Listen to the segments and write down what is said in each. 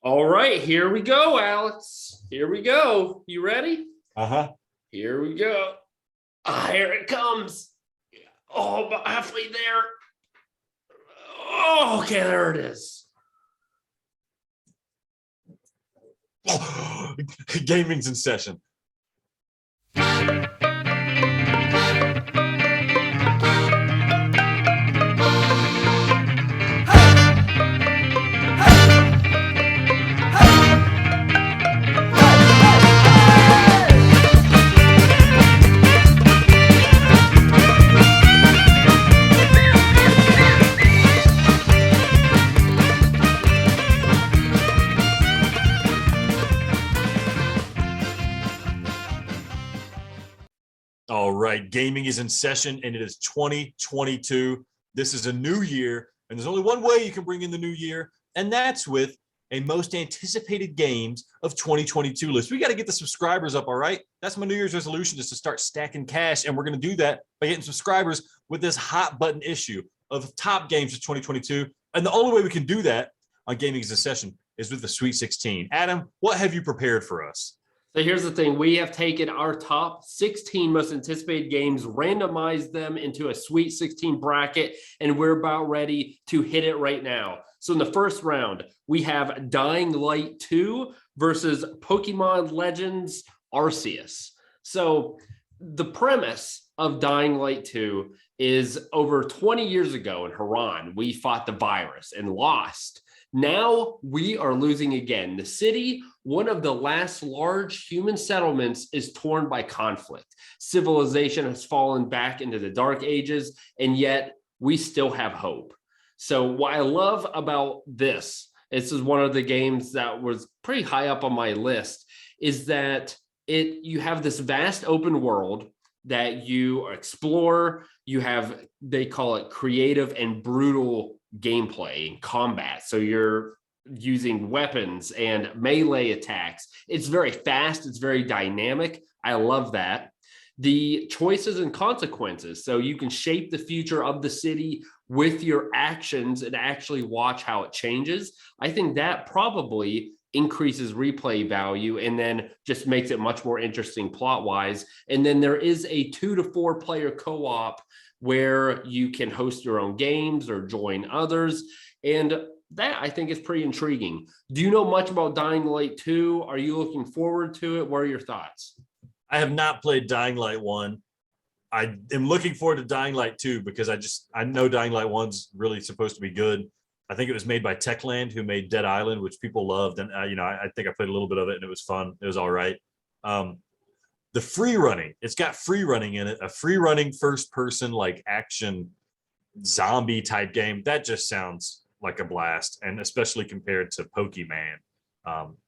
All right, here we go, Alex. Here we go. You ready? Uh-huh. Here we go. Here it comes. Oh, about halfway there. Oh, okay, there it is. Gaming's in session. All right, gaming is in session and it is 2022. This is a new year, and there's only one way you can bring in the new year, and that's with a most anticipated games of 2022 list. We got to get the subscribers up, all right? That's my New Year's resolution, is to start stacking cash, and we're going to do that by getting subscribers with this hot button issue of top games of 2022. And the only way we can do that on Gaming is in Session is with the Sweet 16. Adam, what have you prepared for us? So here's the thing. We have taken our top 16 most anticipated games, randomized them into a Sweet 16 bracket, and we're about ready to hit it right now. So in the first round, we have Dying Light 2 versus Pokemon Legends Arceus. So the premise of Dying Light 2 is over 20 years ago in Haran, we fought the virus and lost. Now we are losing again. The city, one of the last large human settlements, is torn by conflict. Civilization has fallen back into the dark ages, and yet we still have hope. So what I love about this is one of the games that was pretty high up on my list, is that you have this vast open world that you explore. You have, they call it creative and brutal gameplay and combat. So you're using weapons and melee attacks. It's very fast. It's very dynamic. I love that. The choices and consequences. So you can shape the future of the city with your actions and actually watch how it changes. I think that probably increases replay value and then just makes it much more interesting plot wise. And then there is a 2 to 4 player co-op where you can host your own games or join others. And that I think is pretty intriguing. Do you know much about Dying Light 2? Are you looking forward to it? What are your thoughts? I have not played Dying Light 1. I am looking forward to Dying Light 2 because I know Dying Light 1's really supposed to be good. I think it was made by Techland, who made Dead Island, which people loved. And, I think I played a little bit of it and it was fun. It was all right. The free running, it's got free running in it, a free running first person, like action zombie type game. That just sounds like a blast. And especially compared to Pokemon,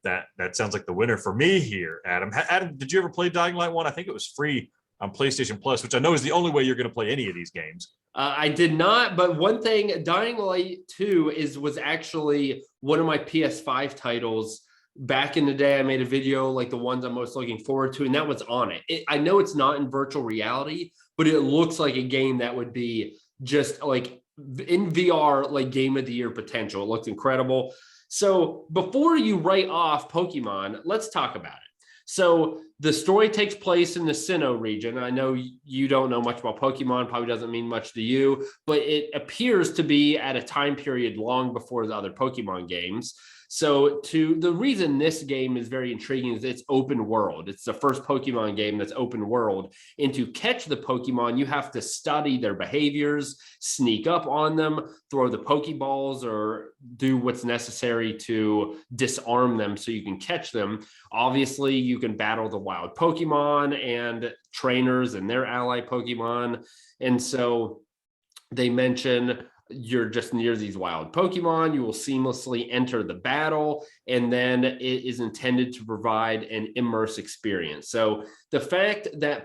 that sounds like the winner for me here, Adam. Adam, did you ever play Dying Light 1? I think it was free on PlayStation Plus, which I know is the only way you're going to play any of these games. I did not, but one thing, Dying Light 2 was actually one of my PS5 titles. Back in the day, I made a video like the ones I'm most looking forward to, and that was on it. I know it's not in virtual reality, but it looks like a game that would be just like in VR, like game of the year potential. It looks incredible. So before you write off Pokemon, let's talk about it. So the story takes place in the Sinnoh region. I know you don't know much about Pokemon, probably doesn't mean much to you, but it appears to be at a time period long before the other Pokemon games. So the reason this game is very intriguing is it's open world. It's the first Pokemon game that's open world. And to catch the Pokemon, you have to study their behaviors, sneak up on them, throw the Pokeballs, or do what's necessary to disarm them so you can catch them. Obviously, you can battle the wild Pokemon and trainers and their ally Pokemon. And so they mention you're just near these wild Pokemon, you will seamlessly enter the battle, and then it is intended to provide an immersive experience. So the fact that,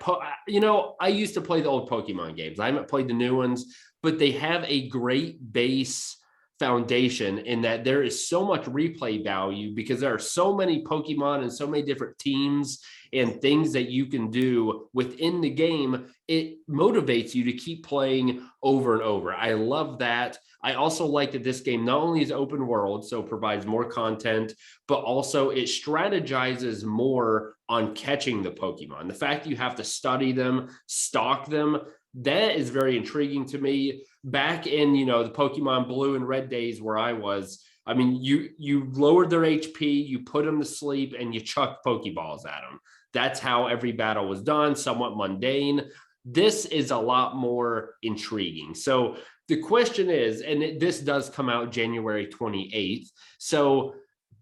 I used to play the old Pokemon games. I haven't played the new ones, but they have a great base foundation in that there is so much replay value because there are so many Pokemon and so many different teams and things that you can do within the game. It motivates you to keep playing over and over. I love that. I also like that this game not only is open world, so provides more content, but also it strategizes more on catching the Pokemon. The fact you have to study them, stalk them, that is very intriguing to me. Back in, the Pokemon Blue and Red days where I was, I mean, you lowered their HP, you put them to sleep, and you chucked Pokeballs at them. That's how every battle was done, somewhat mundane. This is a lot more intriguing. So the question is, and this does come out January 28th. So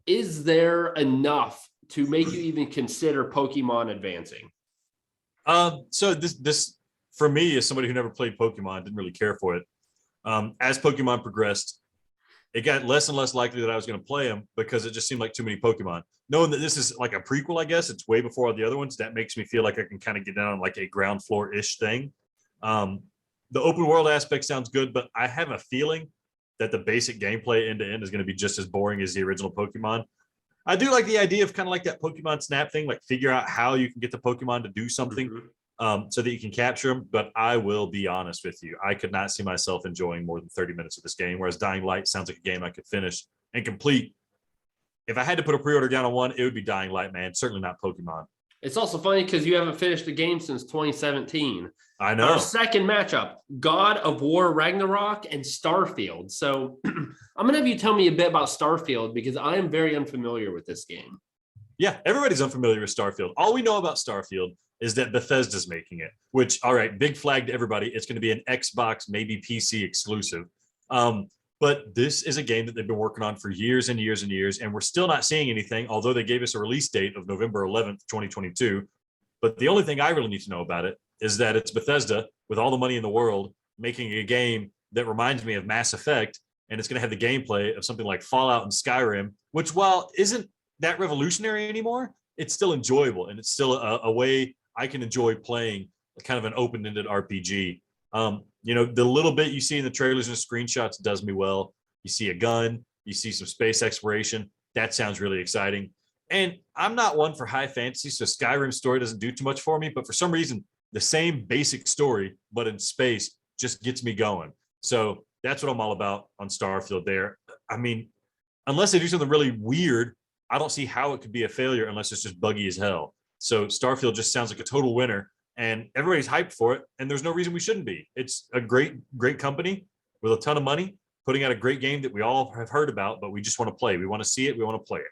is there enough to make you even consider Pokemon advancing? So this for me, as somebody who never played Pokemon, didn't really care for it. As Pokemon progressed, it got less and less likely that I was going to play them because it just seemed like too many Pokemon. Knowing that this is like a prequel, I guess it's way before all the other ones. That makes me feel like I can kind of get down on like a ground floor ish thing. The open world aspect sounds good, but I have a feeling that the basic gameplay end to end is going to be just as boring as the original Pokemon. I do like the idea of kind of like that Pokemon Snap thing, like figure out how you can get the Pokemon to do something so that you can capture them. But I will be honest with you, I could not see myself enjoying more than 30 minutes of this game, whereas Dying Light sounds like a game I could finish and complete. If I had to put a pre-order down on one, it would be Dying Light, man. Certainly not Pokemon. It's also funny because you haven't finished the game since 2017. I know. Our second matchup, God of War Ragnarok and Starfield. So I'm going to have you tell me a bit about Starfield because I am very unfamiliar with this game. Yeah, everybody's unfamiliar with Starfield. All we know about Starfield is that Bethesda's making it, which, all right, big flag to everybody. It's going to be an Xbox, maybe PC exclusive. But this is a game that they've been working on for years and years and years, and we're still not seeing anything, although they gave us a release date of November 11th, 2022. But the only thing I really need to know about it is that it's Bethesda, with all the money in the world, making a game that reminds me of Mass Effect, and it's going to have the gameplay of something like Fallout and Skyrim, which, while isn't that revolutionary anymore, it's still enjoyable, and it's still a way I can enjoy playing kind of an open-ended RPG. The little bit you see in the trailers and screenshots does me well. You see a gun, you see some space exploration. That sounds really exciting. And I'm not one for high fantasy, so Skyrim's story doesn't do too much for me, but for some reason, the same basic story, but in space, just gets me going. So that's what I'm all about on Starfield there. I mean, unless they do something really weird, I don't see how it could be a failure unless it's just buggy as hell. So Starfield just sounds like a total winner, and everybody's hyped for it, and there's no reason we shouldn't be. It's a great company with a ton of money, putting out a great game that we all have heard about, but we just want to play. We want to see it. We want to play it.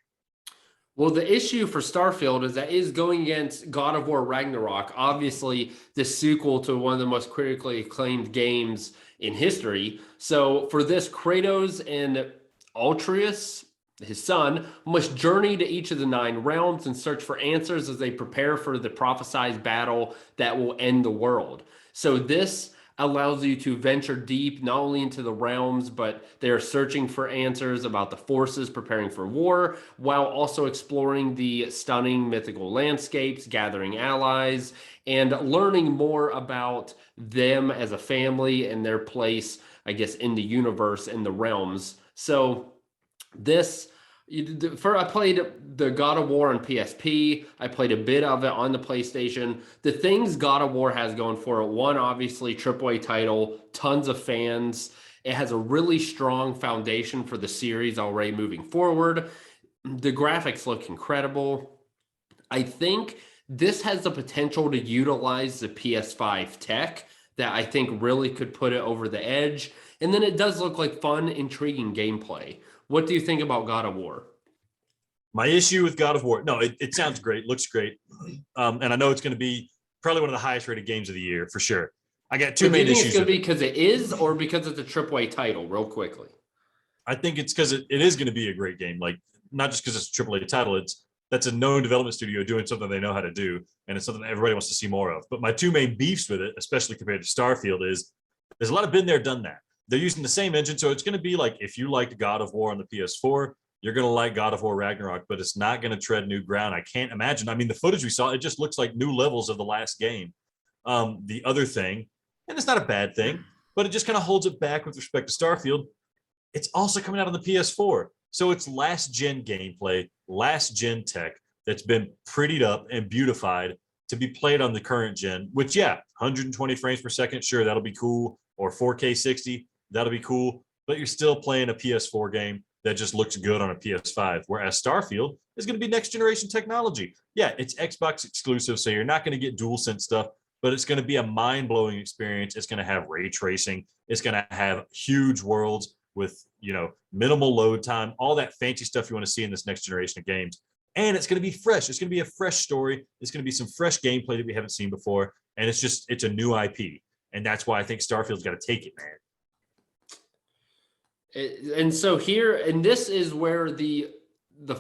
Well, the issue for Starfield is that it is going against God of War Ragnarok, obviously the sequel to one of the most critically acclaimed games in history. So for this, Kratos and Atreus, his son, must journey to each of the 9 realms and search for answers as they prepare for the prophesied battle that will end the world. So this allows you to venture deep, not only into the realms, but they're searching for answers about the forces preparing for war, while also exploring the stunning mythical landscapes, gathering allies, and learning more about them as a family and their place, I guess, in the universe and the realms. So this, I played the God of War on PSP. I played a bit of it on the PlayStation. The things God of War has going for it, one, obviously, AAA title, tons of fans. It has a really strong foundation for the series already moving forward. The graphics look incredible. I think this has the potential to utilize the PS5 tech that I think really could put it over the edge. And then it does look like fun, intriguing gameplay. What do you think about God of War? My issue with God of War, no, it sounds great, looks great. And I know it's going to be probably one of the highest rated games of the year for sure. I got two main issues. It's going to be because it is, or because it's a AAA title, real quickly? I think it's because it is going to be a great game. Like, not just because it's a AAA title, that's a known development studio doing something they know how to do, and it's something that everybody wants to see more of. But my two main beefs with it, especially compared to Starfield, is there's a lot of been there, done that. They're using the same engine, so it's going to be like if you liked God of War on the PS4, you're going to like God of War Ragnarok, but it's not going to tread new ground. I can't imagine. I mean, the footage we saw, it just looks like new levels of the last game. The other thing, and it's not a bad thing, but it just kind of holds it back with respect to Starfield. it's also coming out on the PS4. So it's last gen gameplay, last gen tech that's been prettied up and beautified to be played on the current gen, which, yeah, 120 frames per second, sure, that'll be cool. Or 4K 60, that'll be cool. But you're still playing a PS4 game that just looks good on a PS5, whereas Starfield is going to be next generation technology. Yeah, it's Xbox exclusive, so you're not going to get DualSense stuff, but it's going to be a mind-blowing experience. It's going to have ray tracing. It's going to have huge worlds with, minimal load time, all that fancy stuff you want to see in this next generation of games. And it's going to be fresh. It's going to be a fresh story. It's going to be some fresh gameplay that we haven't seen before. And it's a new IP. And that's why I think Starfield's got to take it, man. And so here, and this is where the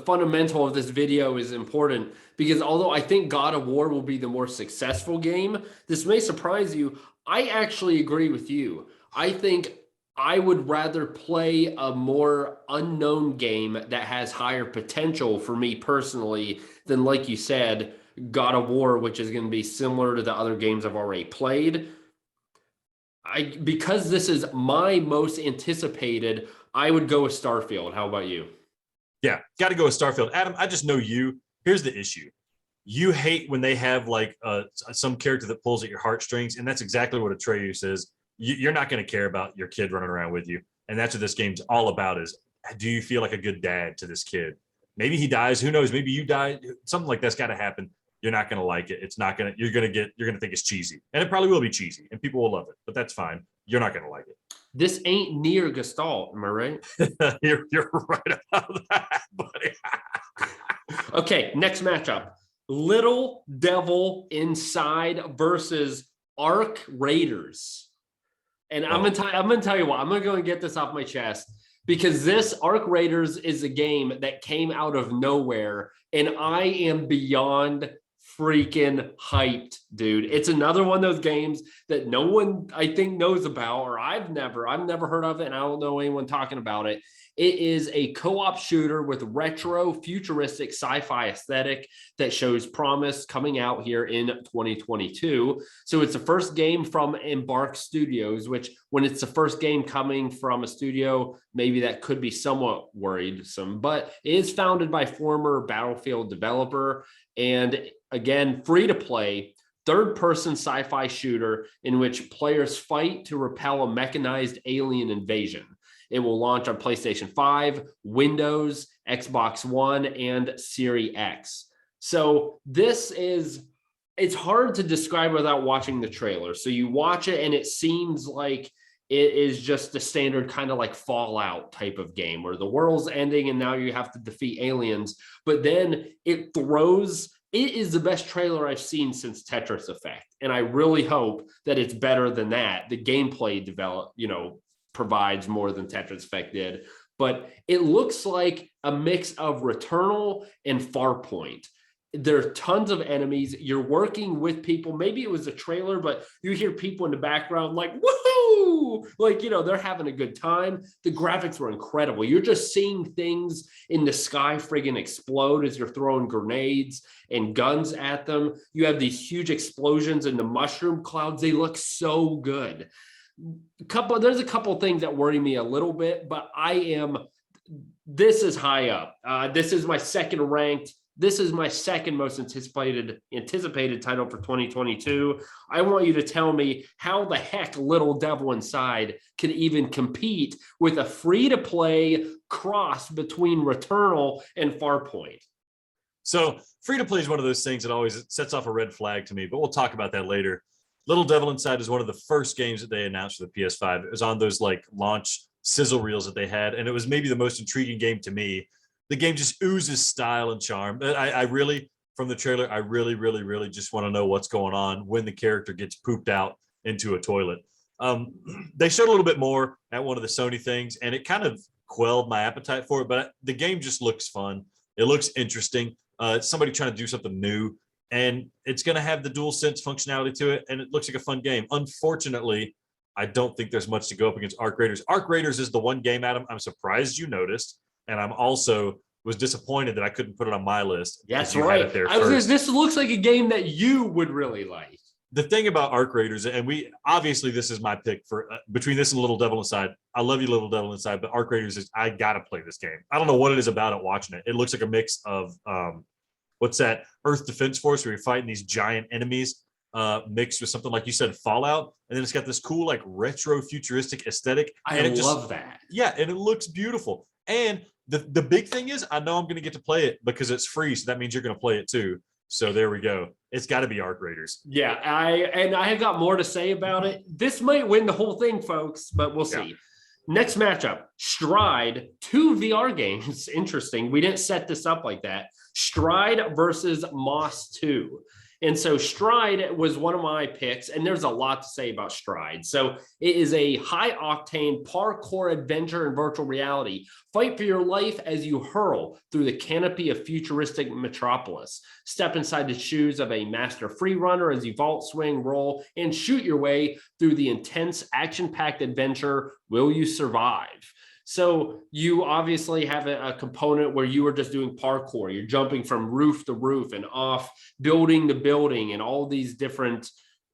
fundamental of this video is important, because although I think God of War will be the more successful game, this may surprise you. I actually agree with you. I think I would rather play a more unknown game that has higher potential for me personally than, like you said, God of War, which is going to be similar to the other games I've already played. Because this is my most anticipated, I would go with Starfield. How about you? Yeah, got to go with Starfield. Adam, I just know you. Here's the issue. You hate when they have some character that pulls at your heartstrings, and that's exactly what Atreus is. You're not going to care about your kid running around with you. And that's what this game's all about is, do you feel like a good dad to this kid? Maybe he dies. Who knows? Maybe you die. Something like that's got to happen. You're not going to like it. You're going to think it's cheesy, and it probably will be cheesy and people will love it, but that's fine. You're not going to like it. This ain't near Gestalt. Am I right? You're right about that, buddy. Okay. Next matchup, Little Devil Inside versus Arc Raiders. And I'm gonna tell you what, I'm gonna go and get this off my chest, because this Arc Raiders is a game that came out of nowhere, and I am beyond freaking hyped, dude. It's another one of those games that no one I think knows about, or I've never heard of it, and I don't know anyone talking about it. It is a co-op shooter with retro futuristic sci-fi aesthetic that shows promise, coming out here in 2022. So it's the first game from Embark Studios, which when it's the first game coming from a studio, maybe that could be somewhat worrisome, but it is founded by former Battlefield developer. And again, free to play, third-person sci-fi shooter in which players fight to repel a mechanized alien invasion. It will launch on PlayStation 5, Windows, Xbox One, and Series X. So it's hard to describe without watching the trailer. So you watch it and it seems like it is just the standard kind of like Fallout type of game where the world's ending and now you have to defeat aliens. But then it is the best trailer I've seen since Tetris Effect. And I really hope that it's better than that. The gameplay provides more than Tetris Effect did, but it looks like a mix of Returnal and Farpoint. There are tons of enemies. You're working with people. Maybe it was a trailer, but you hear people in the background like, woohoo! They're having a good time. The graphics were incredible. You're just seeing things in the sky friggin' explode as you're throwing grenades and guns at them. You have these huge explosions in the mushroom clouds. They look so good. There's a couple of things that worry me a little bit, but this is high up. This is my second ranked. This is my second most anticipated title for 2022. I want you to tell me how the heck Little Devil Inside can even compete with a free-to-play cross between Returnal and Farpoint. So free-to-play is one of those things that always sets off a red flag to me, but we'll talk about that later. Little Devil Inside is one of the first games that they announced for the PS5. It was on those launch sizzle reels that they had, and it was maybe the most intriguing game to me. The game just oozes style and charm. I really, from the trailer, I really, really, really just want to know what's going on when the character gets pooped out into a toilet. They showed a little bit more at one of the Sony things, and it kind of quelled my appetite for it, but the game just looks fun. It looks interesting. It's somebody trying to do something new. And it's going to have the DualSense functionality to it, and it looks like a fun game. Unfortunately, I don't think there's much to go up against Arc Raiders. Arc Raiders is the one game, Adam, I'm surprised you noticed, and I'm also was disappointed that I couldn't put it on my list. That's right. This looks like a game that you would really like. The thing about Arc Raiders, and we obviously this is my pick for between this and Little Devil Inside. I love you, Little Devil Inside, but Arc Raiders is I gotta play this game. I don't know what it is about it watching it. It looks like a mix of what's that Earth Defense Force where you're fighting these giant enemies, mixed with something like you said, Fallout, and then it's got this cool like retro futuristic aesthetic. I love that. Yeah, and it looks beautiful. And the big thing is, I know I'm going to get to play it because it's free, so that means you're going to play it too. So there we go. It's got to be Arc Raiders. Yeah, I have got more to say about it. This might win the whole thing, folks, but we'll see. Next matchup, Stride, 2 VR games. Interesting. We didn't set this up like that. Stride versus Moss 2. And so Stride was one of my picks, and there's a lot to say about Stride. So it is a high-octane parkour adventure in virtual reality. Fight for your life as you hurl through the canopy of futuristic metropolis. Step inside the shoes of a master free runner as you vault, swing, roll, and shoot your way through the intense, action-packed adventure. Will you survive? So you obviously have a component where you are just doing parkour. You're jumping from roof to roof and off building to building and all these different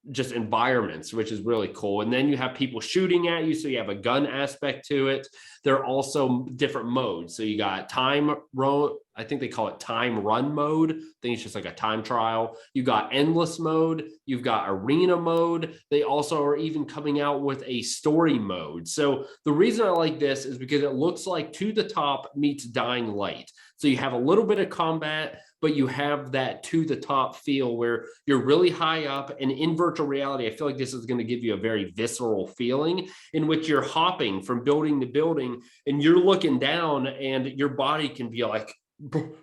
just environments, which is really cool. And then you have people shooting at you. So you have a gun aspect to it. There are also different modes. So you got time run. I think they call it time run mode. I think it's just like a time trial. You got endless mode. You've got arena mode. They also are even coming out with a story mode. So the reason I like this is because it looks like To the Top meets Dying Light. So you have a little bit of combat, but you have that To the Top feel where you're really high up. And in virtual reality, I feel like this is going to give you a very visceral feeling in which you're hopping from building to building and you're looking down and your body can be like,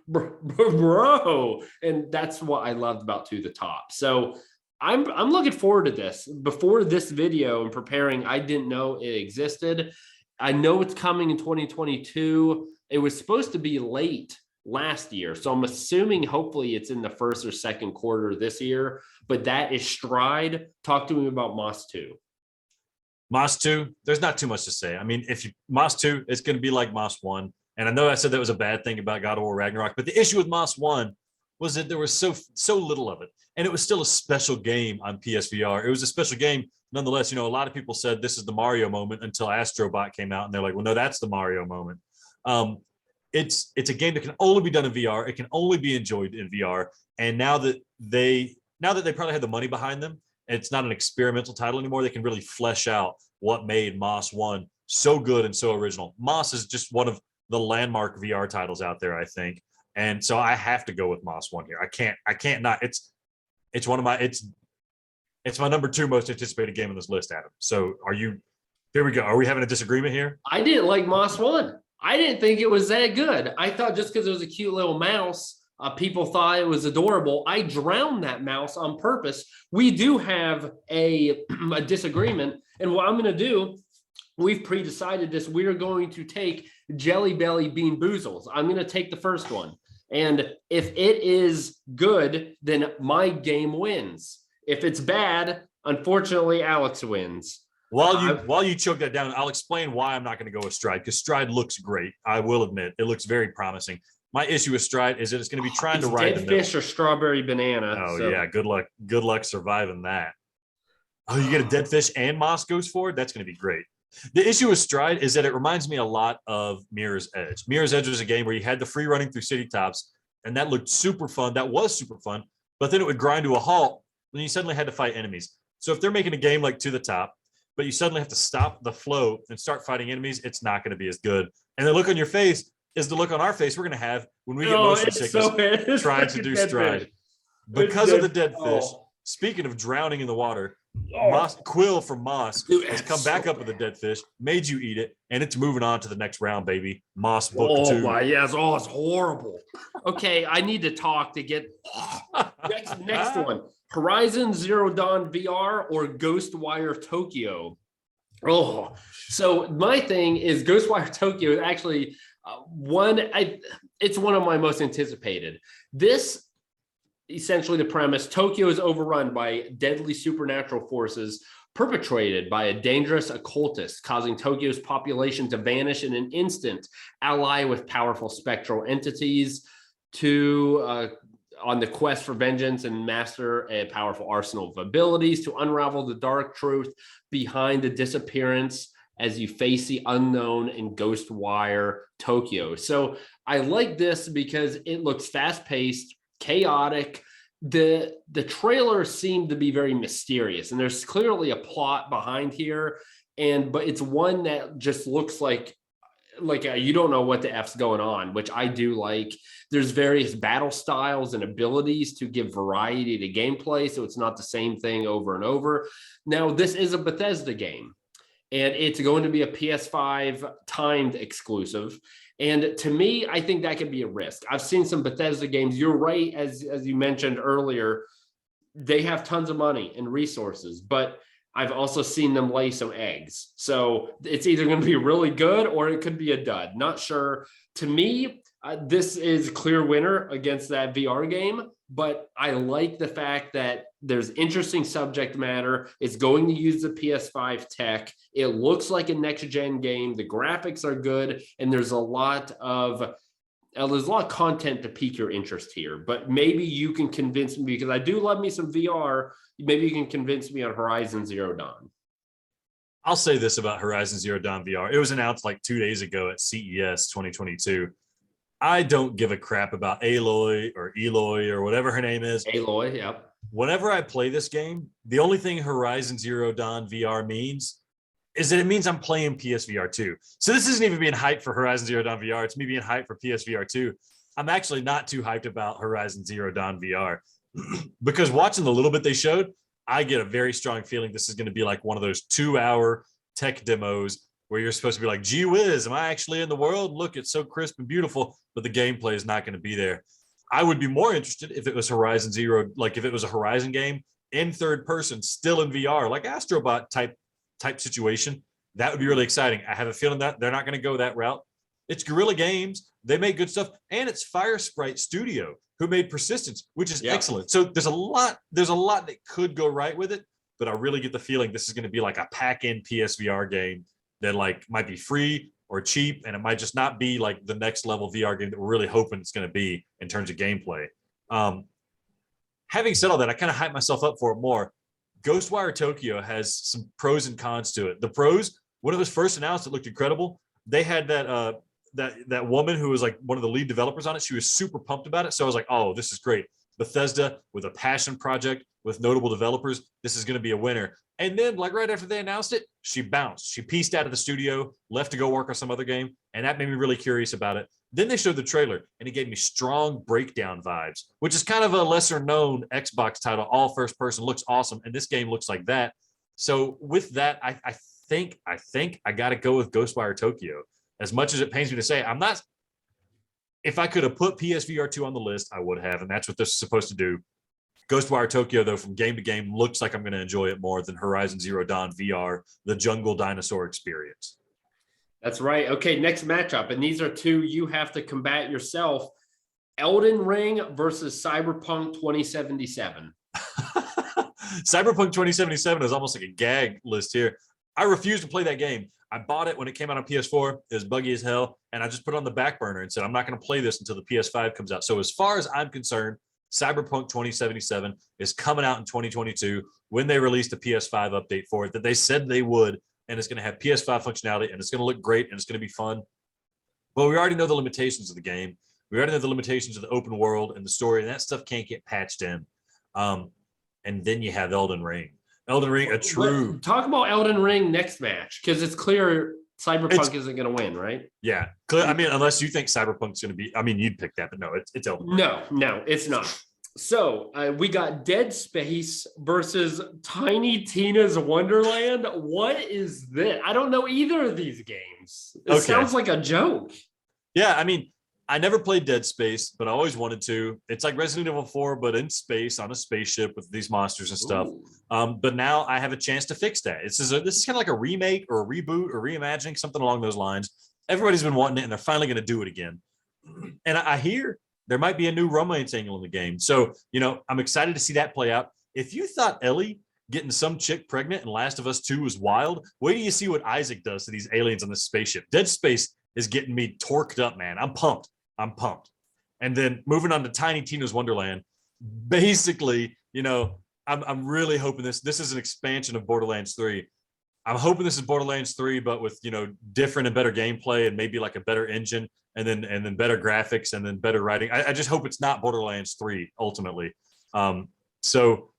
bro. And that's what I loved about To the Top. So I'm looking forward to this. Before this video and preparing, I didn't know it existed. I know it's coming in 2022. It was supposed to be late last year. So I'm assuming hopefully it's in the first or second quarter this year, but that is Stride. Talk to me about Moss 2. Moss 2, there's not too much to say. I mean, Moss 2, it's going to be like Moss 1. And I know I said that was a bad thing about God of War Ragnarok, but the issue with Moss 1 was that there was so little of it. And it was still a special game on PSVR. It was a special game. Nonetheless, a lot of people said this is the Mario moment until Astrobot came out. And they're like, well, no, that's the Mario moment. It's a game that can only be done in VR. It can only be enjoyed in VR. And now that they probably have the money behind them, it's not an experimental title anymore. They can really flesh out what made Moss 1 so good and so original. Moss is just one of the landmark VR titles out there, I think. And so I have to go with Moss 1 here. I can't not. It's my number 2 most anticipated game on this list, Adam. So here we go. Are we having a disagreement here? I didn't like Moss 1. I didn't think it was that good. I thought just because it was a cute little mouse, people thought it was adorable. I drowned that mouse on purpose. We do have a disagreement. And what I'm going to do, we've pre-decided this. We're going to take Jelly Belly Bean Boozles. I'm going to take the first one. And if it is good, then my game wins. If it's bad, unfortunately, Alex wins. While you choke that down, I'll explain why I'm not going to go with Stride, because Stride looks great. I will admit it looks very promising. My issue with Stride is that it's going to be trying to ride dead fish or strawberry banana. Oh yeah, good luck surviving that. Oh, you get a dead fish and Moss goes forward. That's going to be great. The issue with Stride is that it reminds me a lot of Mirror's Edge. Mirror's Edge was a game where you had the free running through city tops, and that looked super fun. That was super fun, but then it would grind to a halt when you suddenly had to fight enemies. So if they're making a game like To the Top, but you suddenly have to stop the flow and start fighting enemies, it's not going to be as good. And the look on your face is the look on our face we're going to have when we get motion sickness trying to do Stride. Because of the dead fish, speaking of drowning in the water, Quill from Moss has come back up with a dead fish, made you eat it, and it's moving on to the next round, baby. Moss book 2. Yes. Oh, it's horrible. Okay, I need to talk to get next one. Horizon Zero Dawn VR or Ghostwire Tokyo. Oh, so my thing is Ghostwire Tokyo is actually it's one of my most anticipated. This essentially the premise: Tokyo is overrun by deadly supernatural forces perpetrated by a dangerous occultist, causing Tokyo's population to vanish in an instant, ally with powerful spectral entities to on the quest for vengeance and master a powerful arsenal of abilities to unravel the dark truth behind the disappearance as you face the unknown in Ghostwire Tokyo. So I like this because it looks fast-paced, chaotic. The trailer seemed to be very mysterious, and there's clearly a plot behind here, but it's one that just looks like you don't know what the F's going on, which I do like. There's various battle styles and abilities to give variety to gameplay, so it's not the same thing over and over. Now, this is a Bethesda game, and it's going to be a PS5 timed exclusive. And to me, I think that could be a risk. I've seen some Bethesda games. You're right, as you mentioned earlier, they have tons of money and resources, but I've also seen them lay some eggs. So it's either going to be really good or it could be a dud. Not sure. To me, this is a clear winner against that VR game, but I like the fact that there's interesting subject matter. It's going to use the PS5 tech. It looks like a next-gen game. The graphics are good, and there's a lot of content to pique your interest here. But maybe you can convince me, because I do love me some VR. Maybe you can convince me on Horizon Zero Dawn. I'll say this about Horizon Zero Dawn VR. It was announced like 2 days ago at CES 2022. I don't give a crap about Aloy or Eloy or whatever her name is. Aloy, yep. Whenever I play this game, the only thing Horizon Zero Dawn VR means is that it means I'm playing PSVR 2. So this isn't even being hyped for Horizon Zero Dawn VR. It's me being hyped for PSVR 2. I'm actually not too hyped about Horizon Zero Dawn VR because watching the little bit they showed, I get a very strong feeling this is going to be like one of those 2-hour tech demos where you're supposed to be like, gee whiz, am I actually in the world? Look, it's so crisp and beautiful, but the gameplay is not going to be there. I would be more interested if it was Horizon Zero, like if it was a Horizon game in third person, still in VR, like Astrobot type situation. That would be really exciting. I have a feeling that they're not going to go that route. It's Guerrilla Games. They make good stuff. And it's Fire Sprite Studio, who made Persistence, which is excellent. So there's a lot that could go right with it, but I really get the feeling this is going to be like a pack-in PSVR game that like might be free or cheap, and it might just not be like the next level VR game that we're really hoping it's going to be in terms of gameplay. Having said all that, I kind of hype myself up for it more. Ghostwire Tokyo has some pros and cons to it. The pros, when it was first announced, it looked incredible. They had that woman who was like one of the lead developers on it. She was super pumped about it. So I was like, oh, this is great. Bethesda with a passion project with notable developers. This is going to be a winner. And then like right after they announced it, she bounced. She pieced out of the studio, left to go work on some other game. And that made me really curious about it. Then they showed the trailer and it gave me strong Breakdown vibes, which is kind of a lesser known Xbox title. All first person, looks awesome. And this game looks like that. So with that, I think I got to go with Ghostwire Tokyo. As much as it pains me to say, if I could have put PSVR 2 on the list, I would have. And that's what this is supposed to do. Ghostwire Tokyo, though, from game to game, looks like I'm going to enjoy it more than Horizon Zero Dawn VR, the jungle dinosaur experience. That's right. Okay, next matchup. And these are two you have to combat yourself. Elden Ring versus Cyberpunk 2077. Cyberpunk 2077 is almost like a gag list here. I refuse to play that game. I bought it when it came out on PS4. It was buggy as hell. And I just put it on the back burner and said, I'm not going to play this until the PS5 comes out. So as far as I'm concerned, Cyberpunk 2077 is coming out in 2022 when they released a PS5 update for it that they said they would, and it's going to have PS5 functionality, and it's going to look great, and it's going to be fun. But we already know the limitations of the game. We already know the limitations of the open world and the story, and that stuff can't get patched in. And then you have Elden Ring. Elden Ring, a true... Talk about Elden Ring next match, because it's clear Cyberpunk isn't going to win, right? Yeah. I mean, unless you think Cyberpunk's going to be... I mean, you'd pick that, but no, it's Elden Ring. No, it's not. So we got Dead Space versus Tiny Tina's Wonderland. What is this? I don't know either of these games. It sounds like a joke. Yeah, I mean, I never played Dead Space, but I always wanted to. It's like Resident Evil 4, but in space on a spaceship with these monsters and stuff. But now I have a chance to fix that. This is kind of like a remake or a reboot or reimagining, something along those lines. Everybody's been wanting it, and they're finally going to do it again. And I hear there might be a new romance angle in the game. So, I'm excited to see that play out. If you thought Ellie getting some chick pregnant in Last of Us 2 was wild, wait till you see what Isaac does to these aliens on this spaceship. Dead Space is getting me torqued up, man. I'm pumped. And then moving on to Tiny Tina's Wonderland. basically, I'm really hoping this is an expansion of Borderlands 3. I'm hoping this is Borderlands 3, but with different and better gameplay and maybe like a better engine and then better graphics and then better writing. I just hope it's not Borderlands 3 ultimately. So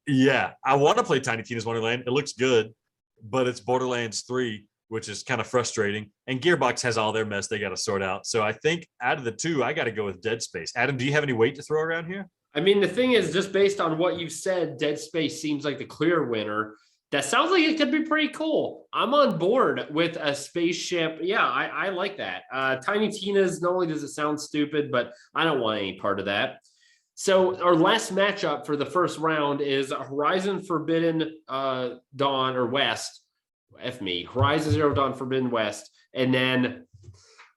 yeah, I want to play Tiny Tina's Wonderland. It looks good, but it's Borderlands 3, which is kind of frustrating. And Gearbox has all their mess they got to sort out. So I think out of the two, I got to go with Dead Space. Adam, do you have any weight to throw around here? I mean, the thing is, just based on what you've said, Dead Space seems like the clear winner. That sounds like it could be pretty cool. I'm on board with a spaceship. Yeah, I like that. Tiny Tina's, not only does it sound stupid, but I don't want any part of that. So our last matchup for the first round is Horizon Forbidden Dawn or West. F me. Horizon Zero Dawn Forbidden West. And then,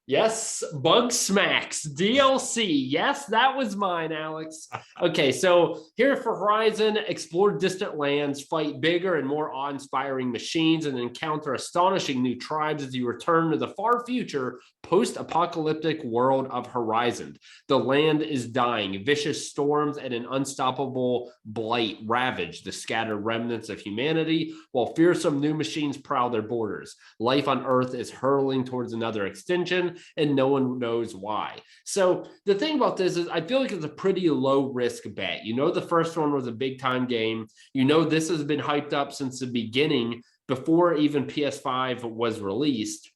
yes, Bug Smacks DLC. Yes, that was mine, Alex. Okay, so here for Horizon, explore distant lands, fight bigger and more awe-inspiring machines, and encounter astonishing new tribes as you return to the far future post-apocalyptic world of Horizon. The land is dying. Vicious storms and an unstoppable blight ravage the scattered remnants of humanity, while fearsome new machines prowl their borders. Life on Earth is hurtling towards another extinction, and no one knows why. So the thing about this is I feel like it's a pretty low risk bet. The first one was a big time game. This has been hyped up since the beginning, before even PS5 was released.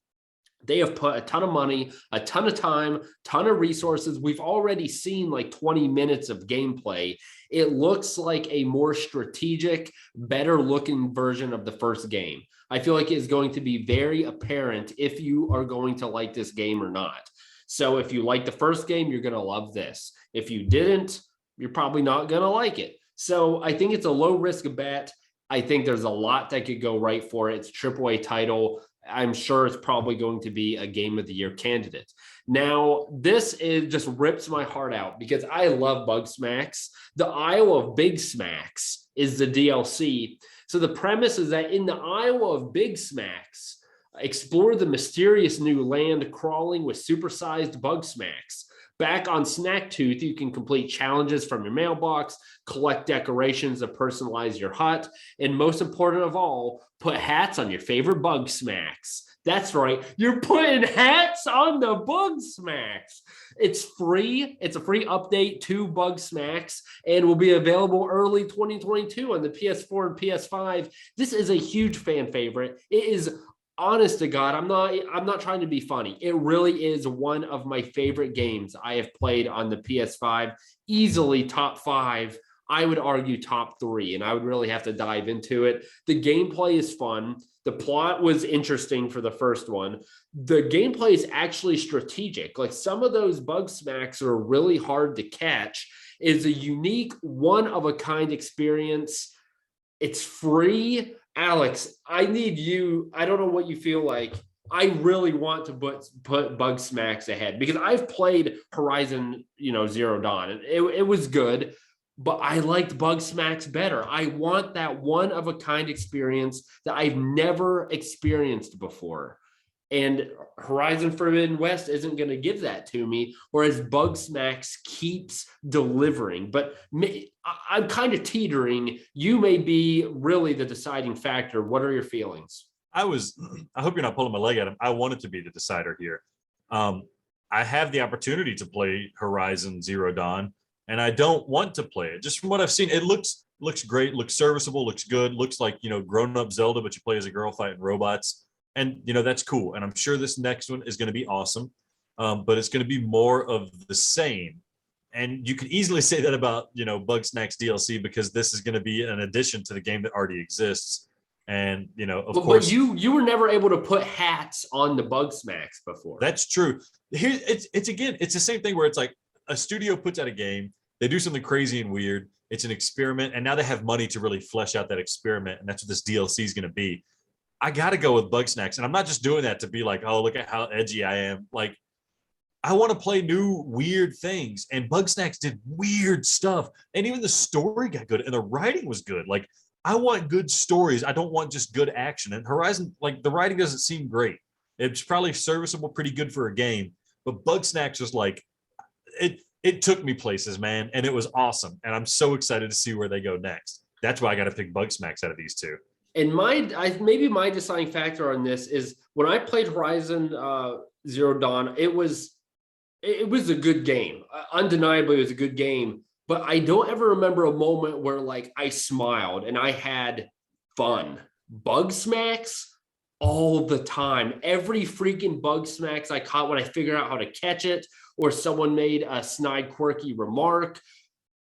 They have put a ton of money, a ton of time, ton of resources. We've already seen like 20 minutes of gameplay. It looks like a more strategic, better looking version of the first game. I feel like it's going to be very apparent if you are going to like this game or not. So if you like the first game, you're going to love this. If you didn't, you're probably not going to like it. So I think it's a low risk bet. I think there's a lot that could go right for it. It's a AAA title. I'm sure it's probably going to be a Game of the Year candidate. Now, this just rips my heart out because I love Bug Smacks. The Isle of Big Smacks is the DLC. So the premise is that in the Isle of Big Smacks, explore the mysterious new land crawling with supersized Bug Smacks. Back on Snacktooth, you can complete challenges from your mailbox, collect decorations to personalize your hut, and most important of all, put hats on your favorite Bug Smacks. That's right, you're putting hats on the Bug Smacks. It's free. It's a free update to Bug Smacks and will be available early 2022 on the PS4 and PS5. This is a huge fan favorite. It is, honest to God, I'm not trying to be funny. It really is one of my favorite games I have played on the PS5. Easily top 5. I would argue top 3, and I would really have to dive into it. The gameplay is fun. The plot was interesting for the first one. The gameplay is actually strategic. Like some of those Bug Smacks are really hard to catch. It's a unique, one-of-a-kind experience. It's free. Alex, I need you. I don't know what you feel like. I really want to put Bug Smacks ahead because I've played Horizon, Zero Dawn, and it was good, but I liked Bug Smacks better. I want that one-of-a-kind experience that I've never experienced before. And Horizon Forbidden West isn't going to give that to me, whereas Bug Smacks keeps delivering. But I'm kind of teetering. You may be really the deciding factor. What are your feelings? I hope you're not pulling my leg at him. I wanted to be the decider here. I have the opportunity to play Horizon Zero Dawn, and I don't want to play it. Just from what I've seen, it looks great, looks serviceable, looks good, looks like, grown-up Zelda, but you play as a girl fighting robots. And, that's cool. And I'm sure this next one is going to be awesome, but it's going to be more of the same. And you could easily say that about, Bug Snacks DLC, because this is going to be an addition to the game that already exists. And, of course. But you were never able to put hats on the Bug Smacks before. That's true. Here, it's the same thing where it's like a studio puts out a game, they do something crazy and weird. It's an experiment. And now they have money to really flesh out that experiment. And that's what this DLC is going to be. I got to go with Bug Snacks. And I'm not just doing that to be like, oh, look at how edgy I am. Like, I want to play new weird things. And Bug Snacks did weird stuff. And even the story got good. And the writing was good. Like, I want good stories. I don't want just good action. And Horizon, like, the writing doesn't seem great. It's probably serviceable, pretty good for a game. But Bug Snacks was like, it took me places, man, and it was awesome. And I'm so excited to see where they go next. That's why I got to pick Bugsmax out of these two. And maybe my deciding factor on this is when I played Horizon Zero Dawn, it was a good game. Undeniably, it was a good game. But I don't ever remember a moment where like I smiled and I had fun. Bugsmax all the time. Every freaking Bugsmax I caught when I figured out how to catch it, or someone made a snide, quirky remark,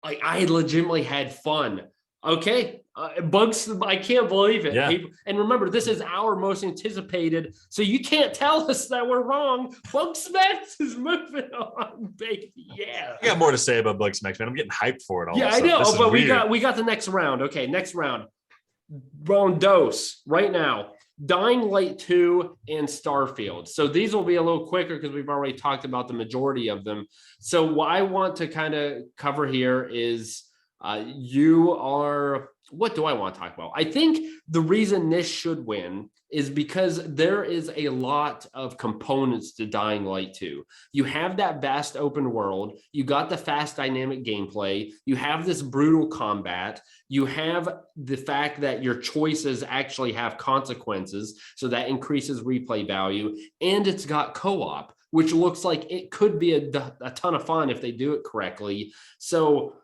like I legitimately had fun. Okay, Bugs, I can't believe it. Yeah. And remember, this is our most anticipated, so you can't tell us that we're wrong. Bugsmax is moving on, baby. Yeah. I got more to say about Bugsmax, man. I'm getting hyped for it all. Yeah, I know, but we got the next round. Okay, next round. Round dose right now. Dying Light 2 and Starfield. So these will be a little quicker because we've already talked about the majority of them. So what I want to kind of cover here is what do I want to talk about? I think the reason this should win is because there is a lot of components to Dying Light 2. You have that vast open world. You got the fast dynamic gameplay. You have this brutal combat. You have the fact that your choices actually have consequences. So that increases replay value. And it's got co-op, which looks like it could be a ton of fun if they do it correctly. So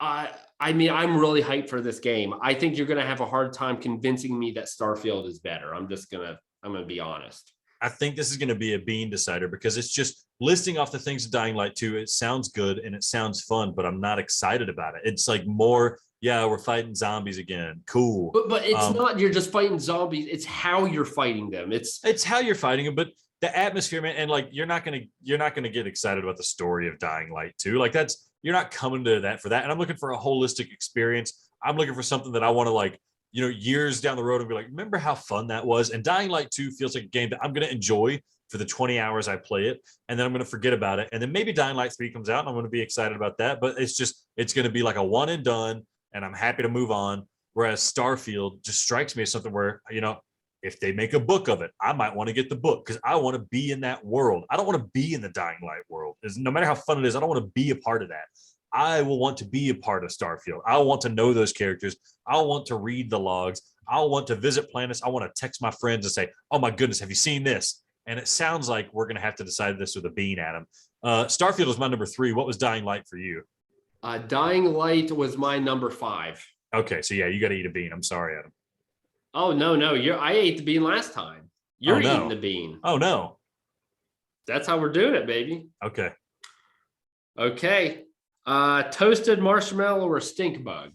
I mean, I'm really hyped for this game. I think you're going to have a hard time convincing me that Starfield is better. I'm going to be honest. I think this is going to be a bean decider because it's just listing off the things of Dying Light 2. It sounds good and it sounds fun, but I'm not excited about it. It's like more, yeah, we're fighting zombies again. Cool. But it's not, you're just fighting zombies. It's how you're fighting them. It's how you're fighting them, but the atmosphere, man, and like you're not gonna get excited about the story of Dying Light 2. Like you're not coming to that for that. And I'm looking for a holistic experience. I'm looking for something that I want to like, years down the road and be like, remember how fun that was? And Dying Light 2 feels like a game that I'm gonna enjoy for the 20 hours I play it, and then I'm gonna forget about it. And then maybe Dying Light 3 comes out and I'm gonna be excited about that. But it's gonna be like a one and done, and I'm happy to move on. Whereas Starfield just strikes me as something where, if they make a book of it, I might want to get the book because I want to be in that world. I don't want to be in the Dying Light world. No matter how fun it is, I don't want to be a part of that. I will want to be a part of Starfield. I want to know those characters. I want to read the logs. I want to visit planets. I want to text my friends and say, oh my goodness, have you seen this? And it sounds like we're going to have to decide this with a bean, Adam. Starfield was my number 3. What was Dying Light for you? Dying Light was my number 5. Okay, so yeah, you got to eat a bean. I'm sorry, Adam. Oh, no. I ate the bean last time. You're eating the bean. Oh, no. That's how we're doing it, baby. Okay. Toasted marshmallow or stink bug?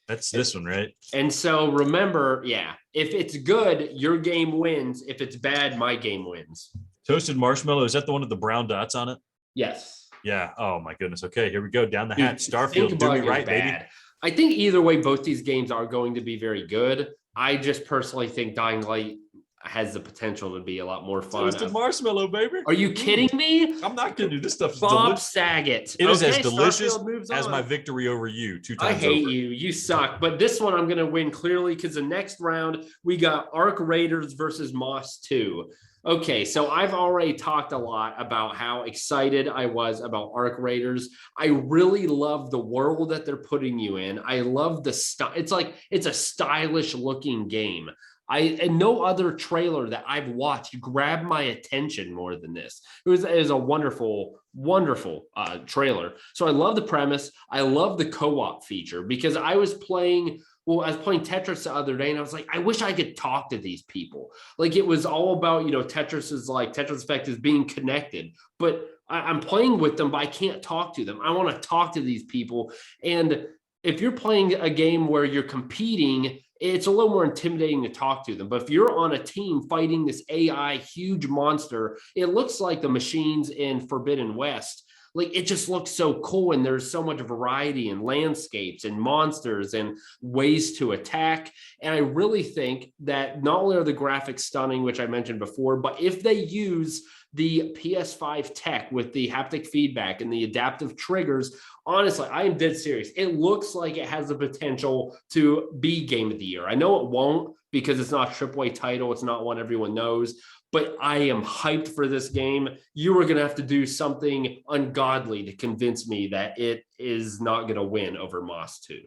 That's this one, right? And so remember, yeah, if it's good, your game wins. If it's bad, my game wins. Toasted marshmallow, is that the one with the brown dots on it? Yes. Yeah. Oh, my goodness. Okay, here we go. Down the hatch. Starfield, do me right, baby. I think either way, both these games are going to be very good. I just personally think Dying Light has the potential to be a lot more fun. Toasted marshmallow, baby. Are you kidding me? I'm not kidding you. This stuff is Bob delicious. Saget. It is as delicious as my victory over you 2 times I hate over. you. You suck. But this one I'm going to win clearly because the next round we got Ark Raiders versus Moss 2. Okay, so I've already talked a lot about how excited I was about Ark Raiders. I really love the world that they're putting you in. I love the style. It's a stylish looking game. And no other trailer that I've watched grabbed my attention more than this. It was a wonderful, wonderful trailer. So I love the premise. I love the co-op feature because I was playing Tetris the other day and I was like, I wish I could talk to these people. Like it was all about, Tetris Effect is being connected, but I'm playing with them, but I can't talk to them. I want to talk to these people. And if you're playing a game where you're competing, it's a little more intimidating to talk to them. But if you're on a team fighting this AI huge monster, it looks like the machines in Forbidden West. Like it just looks so cool. And there's so much variety and landscapes and monsters and ways to attack. And I really think that not only are the graphics stunning, which I mentioned before, but if they use the PS5 tech with the haptic feedback and the adaptive triggers, honestly, I am dead serious. It looks like it has the potential to be Game of the Year. I know it won't because it's not a AAA title. It's not one everyone knows. but I am hyped for this game. You are going to have to do something ungodly to convince me that it is not going to win over Moss 2.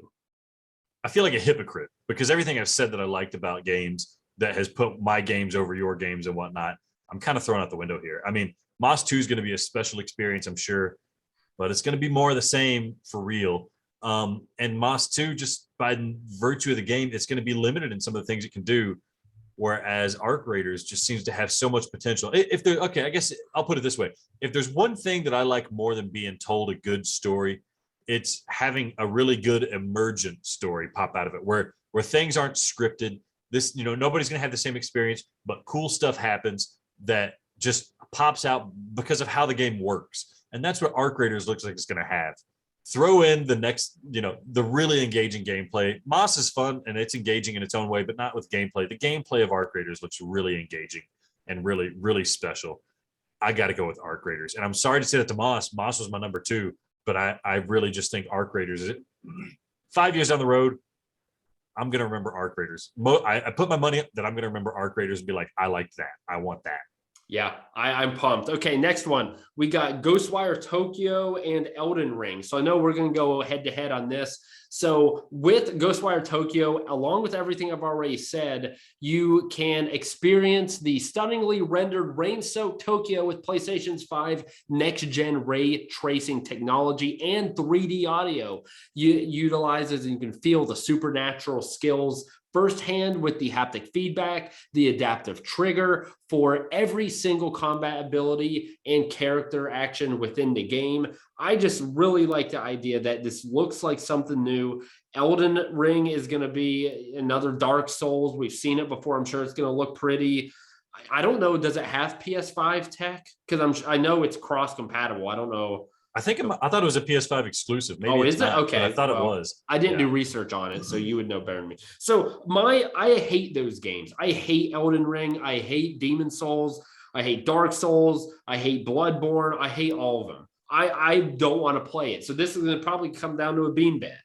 I feel like a hypocrite because everything I've said that I liked about games that has put my games over your games and whatnot, I'm kind of throwing out the window here. I mean, Moss 2 is going to be a special experience, I'm sure, but it's going to be more of the same for real. And Moss 2, just by virtue of the game, it's going to be limited in some of the things it can do. Whereas Arc Raiders just seems to have so much potential. If there, okay, I guess I'll put it this way: if there's one thing that I like more than being told a good story, it's having a really good emergent story pop out of it, where things aren't scripted. This, nobody's gonna have the same experience, but cool stuff happens that just pops out because of how the game works, and that's what Arc Raiders looks like it's gonna have. Throw in the next, the really engaging gameplay. Moss is fun and it's engaging in its own way, but not with gameplay. The gameplay of Arc Raiders looks really engaging and really, really special. I got to go with Arc Raiders. And I'm sorry to say that to Moss. Moss was my number 2, but I really just think Arc Raiders is 5 years down the road. I'm going to remember Arc Raiders. I put my money up that I'm going to remember Arc Raiders and be like, I like that. I want that. Yeah, I'm pumped. Okay, next one. We got Ghostwire Tokyo and Elden Ring. So I know we're going to go head to head on this. So with Ghostwire Tokyo, along with everything I've already said, you can experience the stunningly rendered rain-soaked Tokyo with PlayStation's 5 next-gen ray tracing technology and 3D audio. Utilizes and you can feel the supernatural skills firsthand with the haptic feedback, the adaptive trigger for every single combat ability and character action within the game. I just really like the idea that this looks like something new. Elden Ring is going to be another Dark Souls. We've seen it before. I'm sure it's going to look pretty. I don't know. Does it have PS5 tech? Because I know it's cross compatible. I don't know. I thought it was a PS5 exclusive. Maybe is it? Okay. I thought it was. I didn't do research on it, so you would know better than me. So I hate those games. I hate Elden Ring. I hate Demon Souls. I hate Dark Souls. I hate Bloodborne. I hate all of them. I don't want to play it. So this is going to probably come down to a beanbag.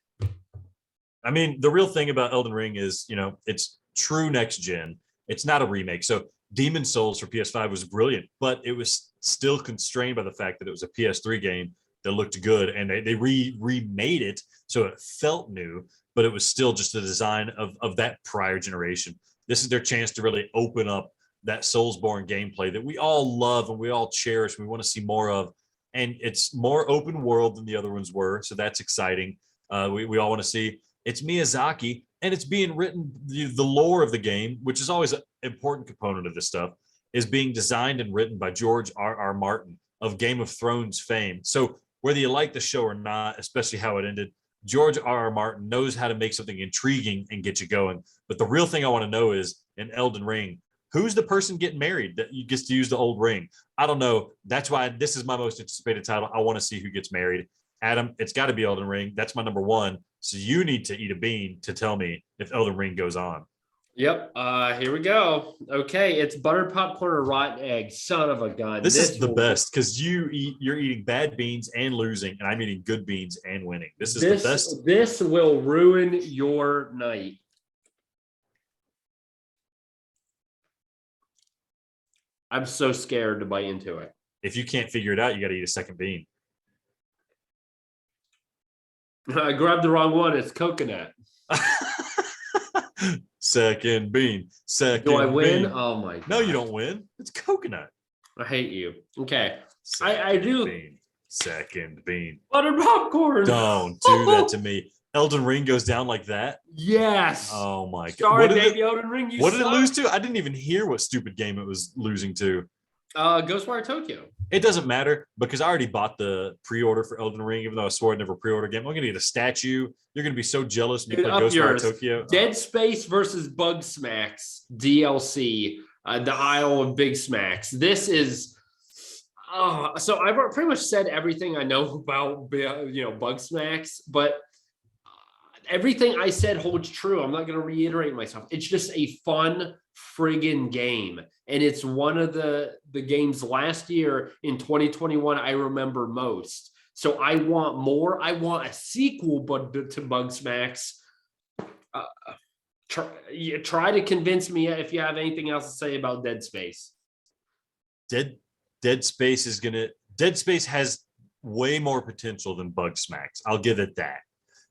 I mean, the real thing about Elden Ring is, it's true next gen. It's not a remake. So Demon Souls for PS5 was brilliant, but it was still constrained by the fact that it was a PS3 game that looked good, and they remade it so it felt new, but it was still just the design of that prior generation. This is their chance to really open up that Soulsborne gameplay that we all love and we all cherish. We want to see more of, and it's more open world than the other ones were, so that's exciting. We all want to see. It's Miyazaki, and it's being written. The lore of the game, which is always an important component of this stuff, is being designed and written by George R.R. Martin of Game of Thrones fame. So whether you like the show or not, especially how it ended, George R.R. Martin knows how to make something intriguing and get you going. But the real thing I want to know is, in Elden Ring, who's the person getting married that gets to use the old ring? I don't know. That's why this is my most anticipated title. I want to see who gets married. Adam, it's got to be Elden Ring. That's my number 1. So you need to eat a bean to tell me if Elden Ring goes on. Yep. Here we go. Okay, it's buttered popcorn or rotten egg. Son of a gun. This is the best because you're eating bad beans and losing, and I'm eating good beans and winning. This is the best. This will ruin your night. I'm so scared to bite into it. If you can't figure it out, you got to eat a second bean. I grabbed the wrong one. It's coconut. Second bean. Do I win? Bean. Oh my God. No, you don't win. It's coconut. I hate you. Okay. I do. Bean. Second bean. Buttered popcorn. Don't do that to me. Elden Ring goes down like that? Yes. Oh my God. Sorry, baby, Elden Ring. What did it lose to? I didn't even hear what stupid game it was losing to. Ghostwire Tokyo. It doesn't matter because I already bought the pre-order for Elden Ring, even though I swore I'd never pre-order a game. I'm going to get a statue. You're going to be so jealous when you play Ghostwire Tokyo. Dead Space versus Bug Smacks DLC, the Isle of Big Smacks. This is... so I've pretty much said everything I know about, Bug Smacks, but everything I said holds true. I'm not going to reiterate myself. It's just a fun friggin' game. And it's one of the games last year in 2021 I remember most. So I want more. I want a sequel to Bug Smacks. Try to convince me if you have anything else to say about Dead Space. Dead Space is gonna. Dead Space has way more potential than Bugsnax. I'll give it that.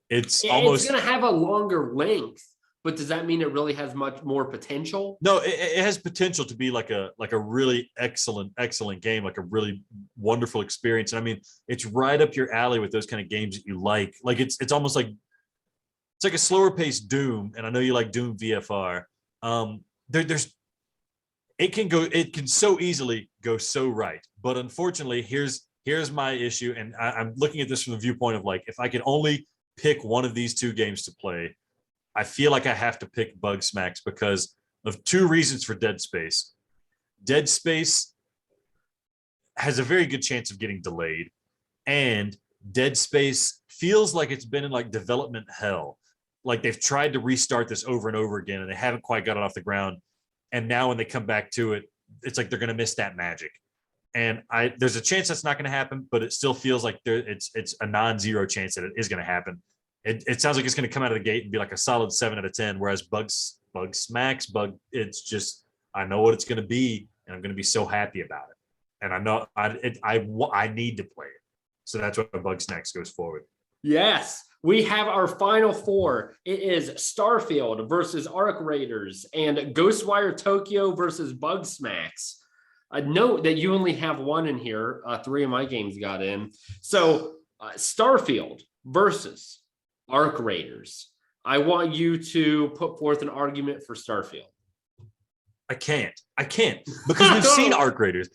It's It's going to have a longer length, but does that mean it really has much more potential? No, it has potential to be like a really excellent game, like a really wonderful experience. And I mean, it's right up your alley with those kind of games that you like. Like it's almost like it's like a slower paced Doom, and I know you like Doom VFR. There's it can so easily go so right, but unfortunately, here's my issue, and I'm looking at this from the viewpoint of like, if I could only pick one of these two games to play, I feel like I have to pick Bugsnax because of two reasons for Dead Space. Dead Space has a very good chance of getting delayed, and Dead Space feels like it's been in like development hell. Like they've tried to restart this over and over again, and they haven't quite got it off the ground. And now when they come back to it, it's like they're going to miss that magic. And there's a chance that's not going to happen, but it still feels like it's a non-zero chance that it is going to happen. It sounds like it's going to come out of the gate and be like a solid 7 out of 10. Whereas Bugsnax, it's just, I know what it's going to be, and I'm going to be so happy about it. And I know I need to play it. So that's why Bugsnax goes forward. Yes, we have our final four. It is Starfield versus Arc Raiders and Ghostwire Tokyo versus Bugsnax. Note that you only have one in here. 3 of my games got in. So Starfield versus Arc Raiders. I want you to put forth an argument for Starfield. I can't because we've seen Arc Raiders.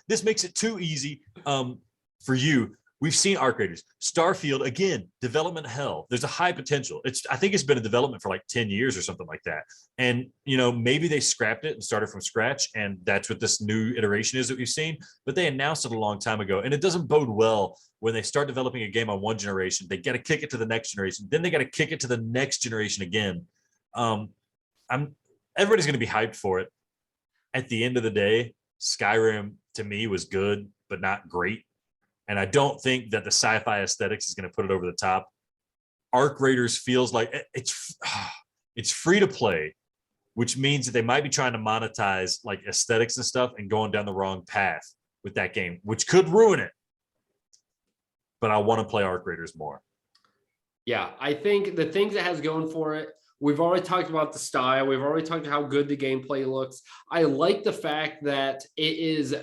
This makes it too easy for you. We've seen Arc Raiders. Starfield, again, development hell. There's a high potential. I think it's been in development for like 10 years or something like that. And, maybe they scrapped it and started from scratch, and that's what this new iteration is that we've seen. But they announced it a long time ago, and it doesn't bode well when they start developing a game on one generation. They got to kick it to the next generation. Then they got to kick it to the next generation again. Everybody's going to be hyped for it. At the end of the day, Skyrim, to me, was good, but not great. And I don't think that the sci-fi aesthetics is going to put it over the top. Arc Raiders feels like it's free to play, which means that they might be trying to monetize like aesthetics and stuff and going down the wrong path with that game, which could ruin it. But I want to play Arc Raiders more. Yeah, I think the things it has going for it, we've already talked about the style. We've already talked about how good the gameplay looks. I like the fact that it is,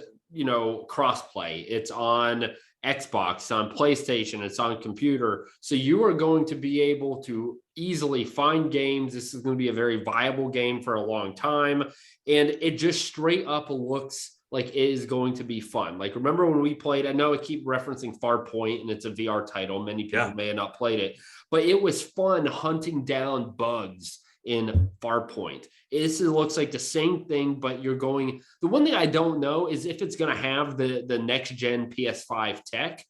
cross-play. It's on Xbox, it's on PlayStation, it's on computer. So you are going to be able to easily find games. This is going to be a very viable game for a long time. And it just straight up looks like it is going to be fun. Like, remember when we played, I know I keep referencing Farpoint, and it's a VR title. Many people may have not played it, but it was fun hunting down bugs in Farpoint. This looks like the same thing, but you're going, the one thing I don't know is if it's going to have the next gen PS5 tech.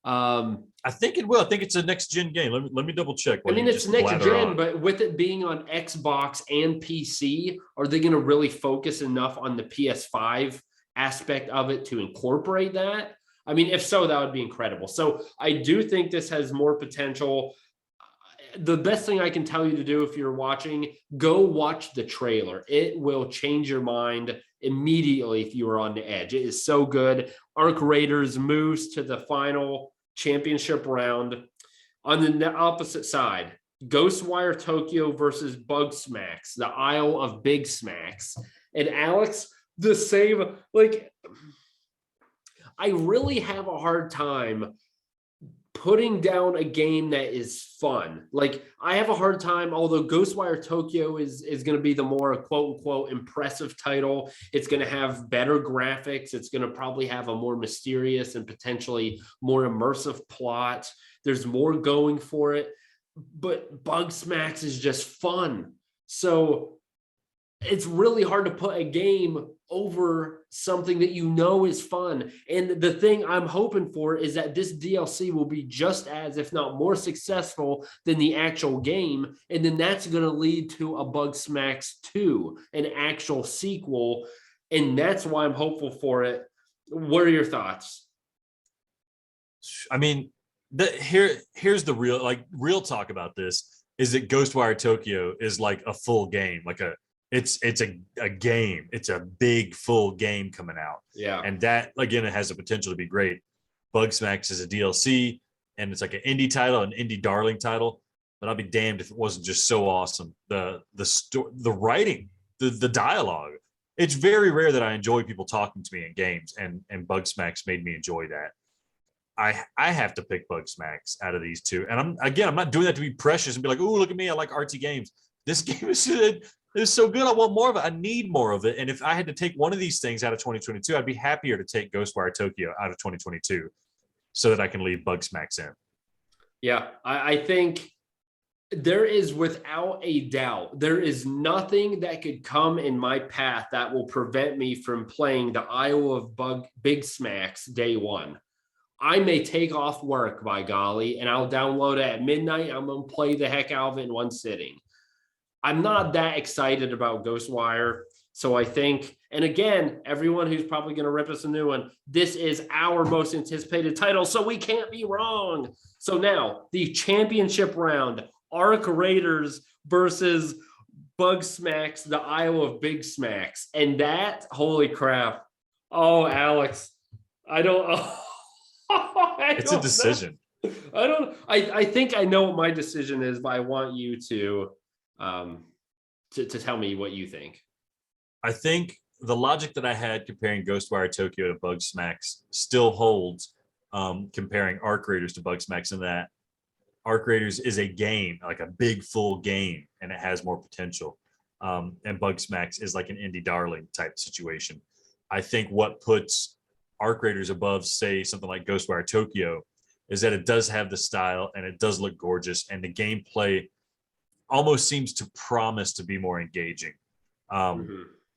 I think it will. I think it's a next gen game. Let me double check. I mean, it's next gen, but with it being on Xbox and PC, are they going to really focus enough on the PS5 aspect of it to incorporate that? I mean, if so, that would be incredible. So I do think this has more potential. The best thing I can tell you to do if you're watching, go watch the trailer. It will change your mind immediately if you are on the edge. It is so good. Arc Raiders moves to the final championship round. On the opposite side, Ghostwire Tokyo versus Bugsnax, the Isle of Big Smacks. And Alex, the same, like, I really have a hard time putting down a game that is fun. Like, I have a hard time, although Ghostwire Tokyo is going to be the more quote unquote impressive title. It's going to have better graphics. It's going to probably have a more mysterious and potentially more immersive plot. There's more going for it, but Bugsnax is just fun. So it's really hard to put a game over something that is fun. And the thing I'm hoping for is that this DLC will be just as, if not more successful than the actual game. And then that's going to lead to a Bugsnax 2, an actual sequel. And that's why I'm hopeful for it. What are your thoughts? I mean, here's the real talk about this is that Ghostwire Tokyo is like a full game, It's a game. It's a big full game coming out. Yeah. And that, again, it has the potential to be great. Bugsnax is a DLC, and it's like an indie title, an indie darling title. But I'll be damned if it wasn't just so awesome. The writing, the dialogue. It's very rare that I enjoy people talking to me in games, and Bugsnax made me enjoy that. I have to pick Bugsnax out of these two. And I'm not doing that to be precious and be like, oh, look at me, I like artsy games. This game is so good. I want more of it. I need more of it. And if I had to take one of these things out of 2022, I'd be happier to take Ghostwire Tokyo out of 2022 so that I can leave Bugsnax in. Yeah, I think there is, without a doubt, there is nothing that could come in my path that will prevent me from playing the Isle of Big Smacks day one. I may take off work, by golly, and I'll download it at midnight. I'm going to play the heck out of it in one sitting. I'm not that excited about Ghostwire. So I think, and again, everyone who's probably going to rip us a new one, this is our most anticipated title, so we can't be wrong. So now, the championship round, Arc Raiders versus Bugsnax, the Isle of Big Smacks. And that, holy crap. Oh, Alex, I don't... It's a decision. I think I know what my decision is, but I want you to tell me what you think. I think the logic that I had comparing Ghostwire Tokyo to Bugsnax still holds, comparing Arc Raiders to Bugsnax, in that Arc Raiders is a game, like a big full game, and it has more potential. And Bugsnax is like an indie darling type situation. I think what puts Arc Raiders above, say, something like Ghostwire Tokyo, is that it does have the style and it does look gorgeous, and the gameplay almost seems to promise to be more engaging.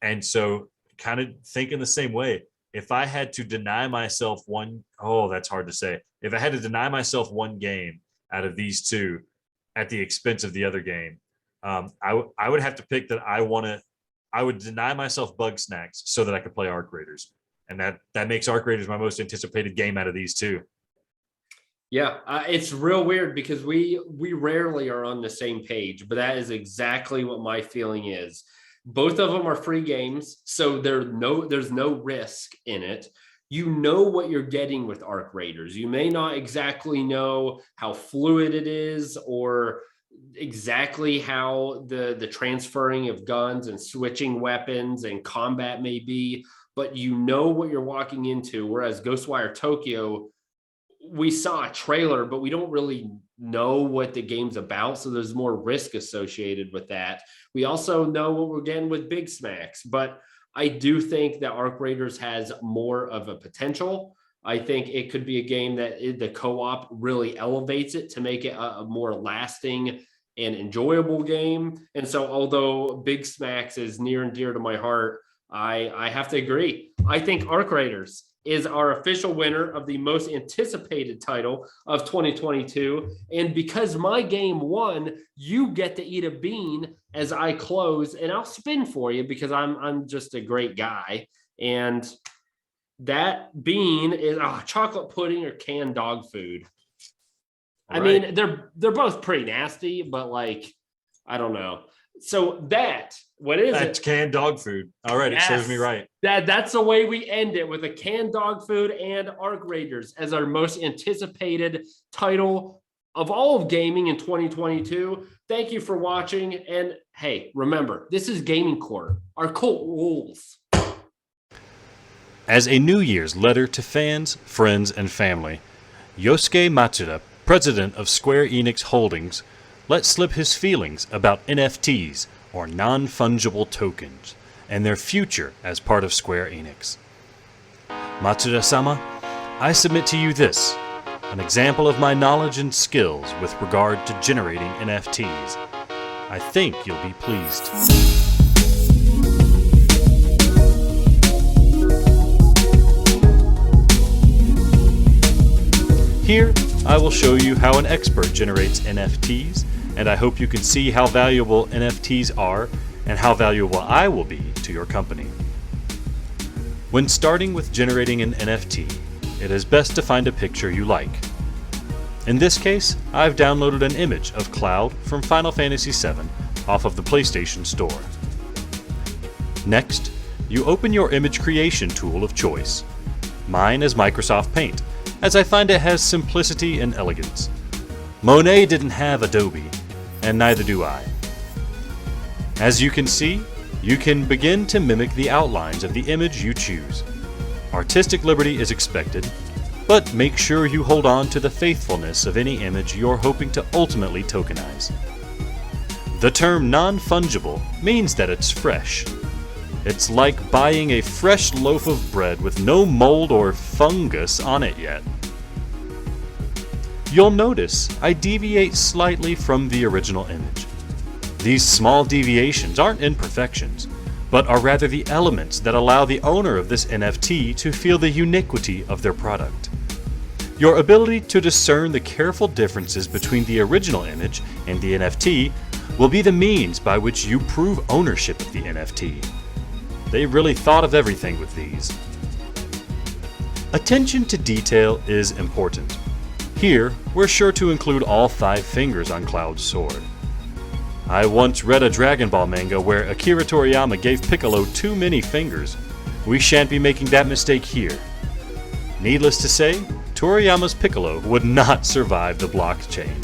And so, kind of thinking the same way, if I had to deny myself that's hard to say. If I had to deny myself one game out of these two at the expense of the other game, I would have to pick that I would deny myself Bugsnax so that I could play Arc Raiders. And that makes Arc Raiders my most anticipated game out of these two. Yeah, it's real weird because we rarely are on the same page, but that is exactly what my feeling is. Both of them are free games, so there's no risk in it. You know what you're getting with Arc Raiders. You may not exactly know how fluid it is or exactly how the transferring of guns and switching weapons and combat may be, but you know what you're walking into. Whereas Ghostwire Tokyo, we saw a trailer, but we don't really know what the game's about. So there's more risk associated with that. We also know what we're getting with Big Smacks, but I do think that Arc Raiders has more of a potential. I think it could be a game that the co-op really elevates it to make it a more lasting and enjoyable game. And so although Big Smacks is near and dear to my heart, I have to agree. I think Arc Raiders is our official winner of the most anticipated title of 2022. And because my game won, you get to eat a bean as I close, and I'll spin for you because I'm just a great guy. And that bean is chocolate pudding or canned dog food. I mean, they're both pretty nasty, but like, I don't know. So what is That's it? canned dog food. All right, yes. It serves me right. That's the way we end it, with a canned dog food and Arc Raiders as our most anticipated title of all of gaming in 2022. Thank you for watching. And hey, remember, this is Gaming Court. Our cult rules. As a New Year's letter to fans, friends, and family, Yosuke Matsuda, president of Square Enix Holdings, let slip his feelings about NFTs, or non-fungible tokens, and their future as part of Square Enix. Matsuda-sama, I submit to you this, an example of my knowledge and skills with regard to generating NFTs. I think you'll be pleased. Here, I will show you how an expert generates NFTs, and I hope you can see how valuable NFTs are and how valuable I will be to your company. When starting with generating an NFT, it is best to find a picture you like. In this case, I've downloaded an image of Cloud from Final Fantasy VII off of the PlayStation Store. Next, you open your image creation tool of choice. Mine is Microsoft Paint, as I find it has simplicity and elegance. Monet didn't have Adobe, and neither do I. As you can see, you can begin to mimic the outlines of the image you choose. Artistic liberty is expected, but make sure you hold on to the faithfulness of any image you're hoping to ultimately tokenize. The term non-fungible means that it's fresh. It's like buying a fresh loaf of bread with no mold or fungus on it yet. You'll notice I deviate slightly from the original image. These small deviations aren't imperfections, but are rather the elements that allow the owner of this NFT to feel the uniquity of their product. Your ability to discern the careful differences between the original image and the NFT will be the means by which you prove ownership of the NFT. They really thought of everything with these. Attention to detail is important. Here, we're sure to include all 5 fingers on Cloud's sword. I once read a Dragon Ball manga where Akira Toriyama gave Piccolo too many fingers. We shan't be making that mistake here. Needless to say, Toriyama's Piccolo would not survive the blockchain.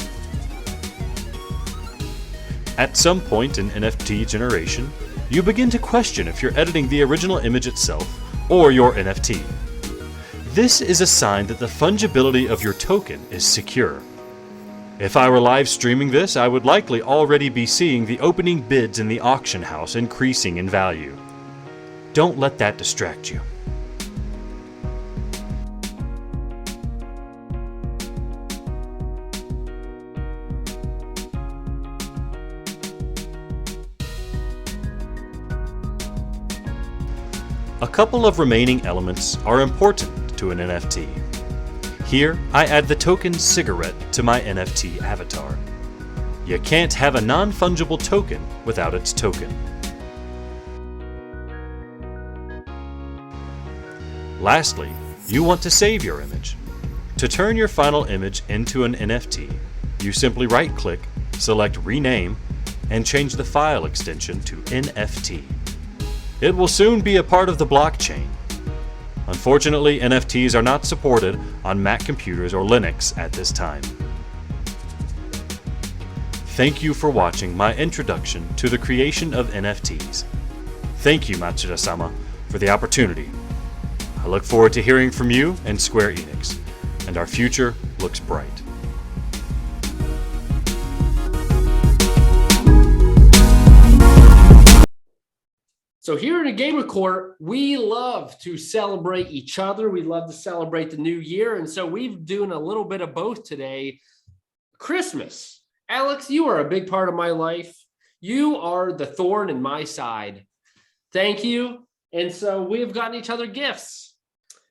At some point in NFT generation, you begin to question if you're editing the original image itself or your NFT. This is a sign that the fungibility of your token is secure. If I were live streaming this, I would likely already be seeing the opening bids in the auction house increasing in value. Don't let that distract you. A couple of remaining elements are important to an NFT. Here, I add the token cigarette to my NFT avatar. You can't have a non-fungible token without its token. Lastly, you want to save your image. To turn your final image into an NFT, you simply right-click, select Rename, and change the file extension to NFT. It will soon be a part of the blockchain. Unfortunately, NFTs are not supported on Mac computers or Linux at this time. Thank you for watching my introduction to the creation of NFTs. Thank you, Matsuda-sama, for the opportunity. I look forward to hearing from you and Square Enix, and our future looks bright. So here in the Gamer Court, we love to celebrate each other. We love to celebrate the new year. And so we've doing a little bit of both today. Christmas. Alex, you are a big part of my life. You are the thorn in my side. Thank you. And so we have gotten each other gifts.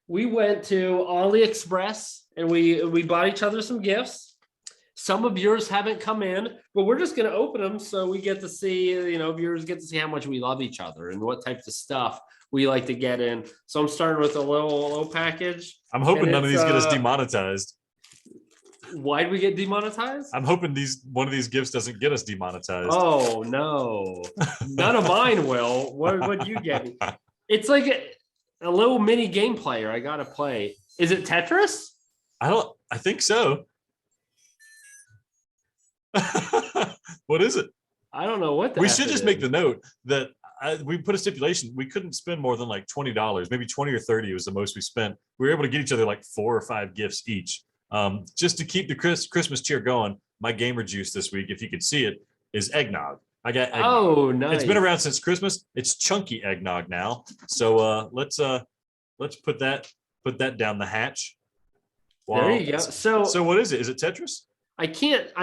We went to Aliexpress and we bought each other some gifts. Some of yours haven't come in, but we're just going to open them so we get to see, viewers get to see how much we love each other and what types of stuff we like to get in. So I'm starting with a little package. I'm hoping none of these get us demonetized. Why'd we get demonetized? I'm hoping one of these gifts doesn't get us demonetized. Oh, no. None of mine will. What you get me? It's like a little mini game player I got to play. Is it Tetris? I think so. What is it? I don't know what we should just make the note that we put a stipulation. We couldn't spend more than like $20, maybe 20 or 30 was the most we spent. We were able to get each other like 4 or 5 gifts each. Just to keep the Christmas cheer going. My gamer juice this week, if you could see it, is eggnog. I got eggnog. Oh, nice. It's been around since Christmas. It's chunky eggnog now. So let's put that down the hatch. Wow. There you go. So what is it? Is it Tetris? I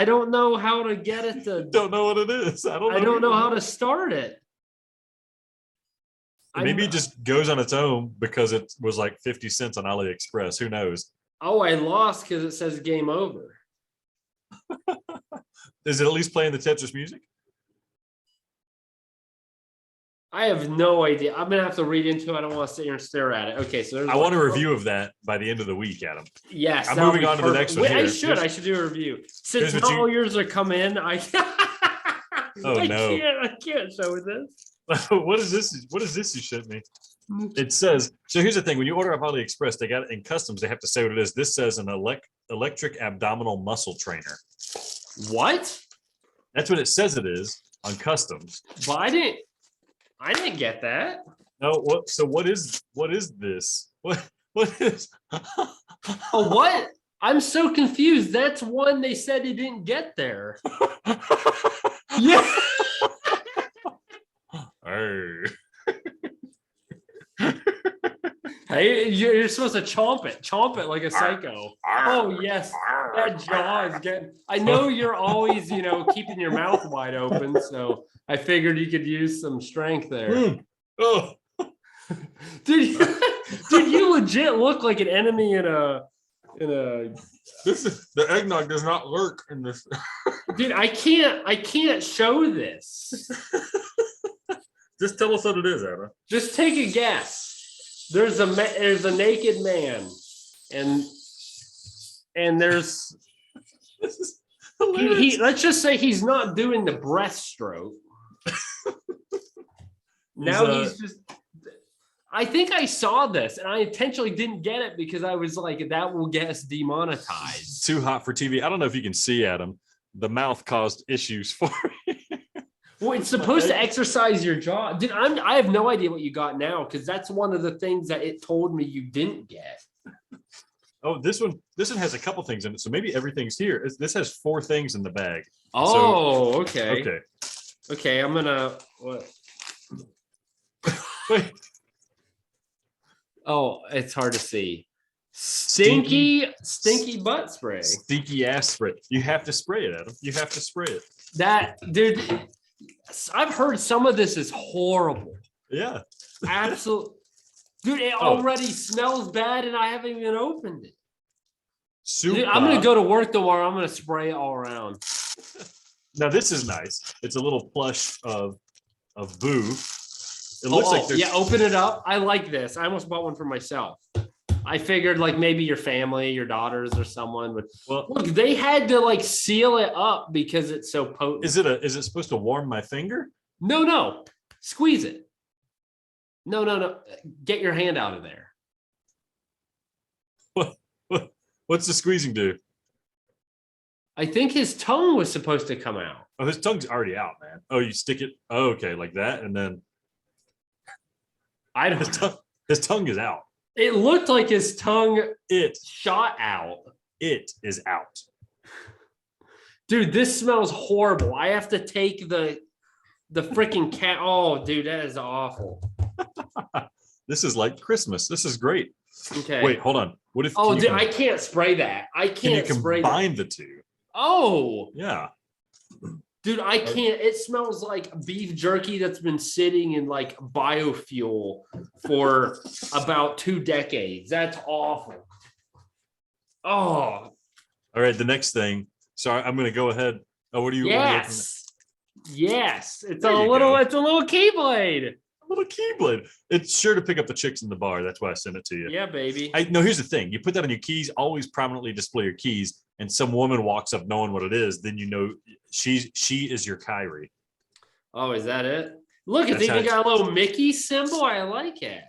don't know how to get it to. Don't know what it is. I don't know how to start it. Maybe it just goes on its own because it was like 50 cents on AliExpress. Who knows? Oh, I lost because it says game over. Is it at least playing the Tetris music? I have no idea. I'm gonna have to read into it. I don't want to sit here and stare at it. Okay, so I want a review of that by the end of the week, Adam. Yes, I'm moving on to the next one. Wait, I should do a review. Since not all yours are come in, I oh no, I can't show this. What is this? What is this you sent me? It says, so here's the thing. When you order off AliExpress, they got it in customs. They have to say what it is. This says an electric abdominal muscle trainer. What? That's what it says it is on customs. But I didn't get that. No, what? So what is this? What is? Oh, what? I'm so confused. That's one they said they didn't get there. Yeah. Arr. Hey, you're supposed to chomp it like a psycho. Oh yes, that jaw is getting. I know you're always, keeping your mouth wide open, so I figured you could use some strength there. Oh, Dude, you legit look like an enemy in a. the eggnog does not lurk in this. Dude, I can't show this. Just tell us what it is, Anna. Just take a guess. There's a naked man, and there's This is he, hilarious. let's just say he's not doing the breaststroke. Now he's just. I think I saw this, and I intentionally didn't get it because I was like, that will get us demonetized. Too hot for TV. I don't know if you can see, Adam. The mouth caused issues for me. Well, it's supposed to exercise your jaw. Dude, I have no idea what you got now because that's one of the things that it told me you didn't get. Oh, this one has a couple things in it, so maybe everything's here. This has 4 things in the bag. Oh, okay. Okay. Okay, I'm gonna what? Wait. Oh, it's hard to see. Stinky butt spray. Stinky ass spray. You have to spray it, Adam. You have to spray it. That dude, I've heard some of this is horrible. Yeah. Absolutely. Dude, it already smells bad and I haven't even opened it. Dude, I'm gonna go to work tomorrow. I'm gonna spray it all around. Now this is nice. It's a little plush of Boo. It looks like there's open it up. I like this. I almost bought one for myself. I figured like maybe your family, your daughters or someone would. Well, look, they had to like seal it up because it's so potent. is it supposed to warm my finger? No. Squeeze it. No. Get your hand out of there. What's the squeezing do? I think his tongue was supposed to come out. Oh, his tongue's already out, man. Oh, you stick it. Oh, okay, like that, and then I don't know. His tongue is out. It looked like his tongue It shot out. It is out. Dude, this smells horrible. I have to take the freaking cat. Oh, dude, that is awful. This is like Christmas. This is great. Okay. Wait, hold on. What if? Oh, dude, I can't spray that. I can you can't spray that. combine the two? Oh, Yeah. dude, I can't. It smells like beef jerky that's been sitting in like biofuel for about 2 decades. That's awful. Oh, All right. The next thing. Sorry, I'm going to go ahead. Oh, what are you? yes. It's There a you little. go. It's a little Keyblade. A little keyblade. It's sure to pick up the chicks in the bar. That's why I sent it to you. Yeah, baby. No, here's the thing. You put that on your keys, always prominently display your keys, and some woman walks up knowing what it is, then you know she is your Kyrie. Oh, is that it? Look, it's That's even how got a little Mickey symbol. I like it.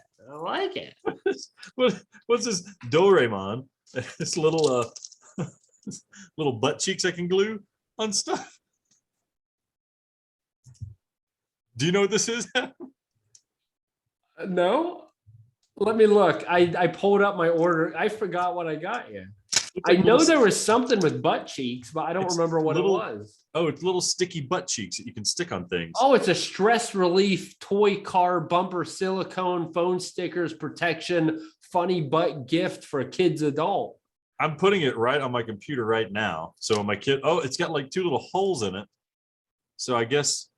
What's this Doraemon? This little little butt cheeks I can glue on stuff. Do you know what this is? No, let me look. I pulled up my order. I forgot what I got you. I know there was something with butt cheeks, but I don't remember what it was. Oh, it's little sticky butt cheeks that you can stick on things. Oh, it's a stress relief toy car bumper silicone phone stickers protection funny butt gift for a kid's adult. I'm putting it right on my computer right now. So my kid, it's got like 2 little holes in it. So I guess.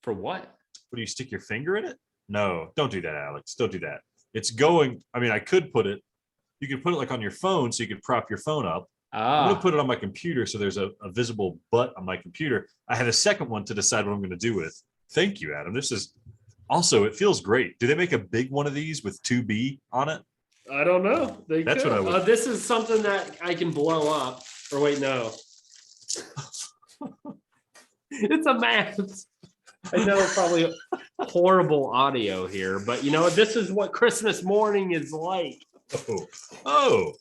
For what? What do you stick your finger in it? No, don't do that, Alex. Don't do that. It's going. I mean, I could put it. You could put it like on your phone, so you could prop your phone up. I'm gonna put it on my computer, so there's a visible butt on my computer. I had a second one to decide what I'm gonna do with. Thank you, Adam. This is also. It feels great. Do they make a big one of these with 2B on it? I don't know. That's what I would. This is something that I can blow up. Or wait, no. It's a mask. I know probably horrible audio here, but you know, this is what Christmas morning is like. Oh,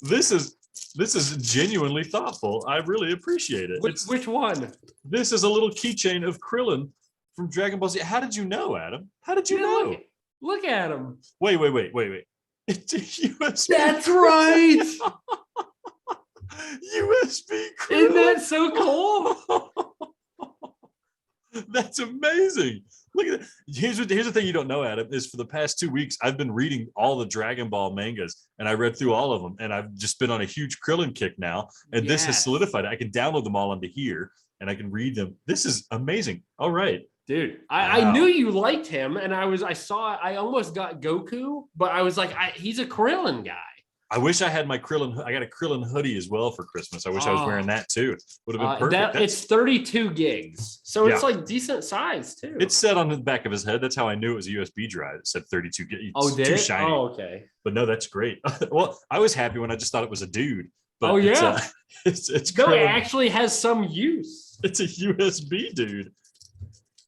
this is genuinely thoughtful. I really appreciate it. Which one? This is a little keychain of Krillin from Dragon Ball Z. How did you know, Adam? How did you know? Look at him. Wait. It's a USB. That's right. USB Krillin. Isn't that so cool? That's amazing. Look at that. Here's the thing you don't know, Adam, is for the past 2 weeks, I've been reading all the Dragon Ball mangas, and I read through all of them, and I've just been on a huge Krillin kick now, and this has solidified it. I can download them all onto here, and I can read them. This is amazing. All right. Dude, I knew you liked him, and I almost got Goku, but I was like, he's a Krillin guy. I wish I had my Krillin. I got a Krillin hoodie as well for Christmas. I wish I was wearing that too. Would have been perfect. It's 32 gigs, so it's like decent size too. It's set on the back of his head. That's how I knew it was a USB drive. It said 32 gigs. Oh, did too it? shiny. Oh, okay. But no, that's great. Well, I was happy when I just thought it was a dude. But it's no, Krillin. it actually has some use. It's a USB dude.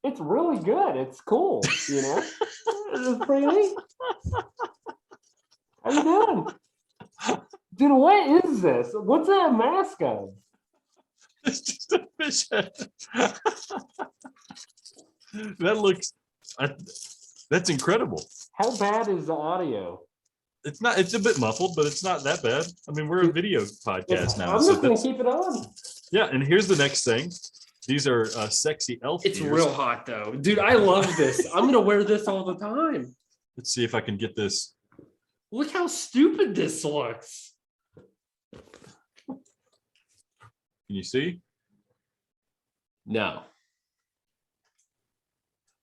It's really good. It's cool. You know, it's pretty neat. How you doing? Dude, what is this? What's that mask of? It's just a fish head. That's incredible. How bad is the audio? It's a bit muffled, but it's not that bad. I mean, we're a video podcast now. I'm just gonna keep it on. Yeah, and here's the next thing. These are sexy elf It's ears. real hot though. Dude, I love this. I'm gonna wear this all the time. Let's see if I can get this. Look how stupid this looks. Can you see? No.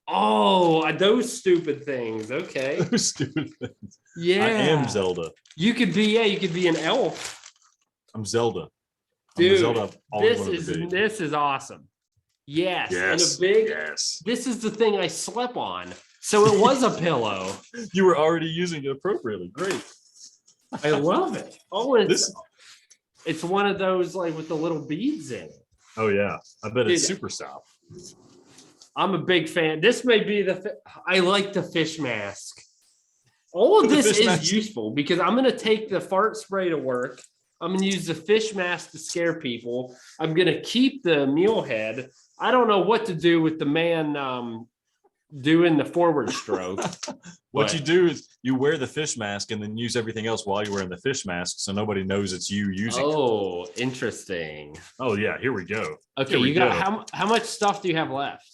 Oh, those stupid things. Okay. Those stupid things. Yeah. I am Zelda. You could be an elf. I'm Zelda. Dude, Zelda this is awesome. Yes. And a big This is the thing I slept on. So it was a pillow. You were already using it appropriately. Great. I love it. Oh, it's one of those like with the little beads in it. Oh yeah, I bet it's super soft. I'm a big fan. This may be I like the fish mask. All of this is useful because I'm going to take the fart spray to work. I'm going to use the fish mask to scare people. I'm going to keep the mule head. I don't know what to do with the man doing the forward stroke. What you do is you wear the fish mask and then use everything else while you're wearing the fish mask so nobody knows it's you using it. Oh, interesting. Oh yeah, here we go. Okay, you got how much stuff do you have left?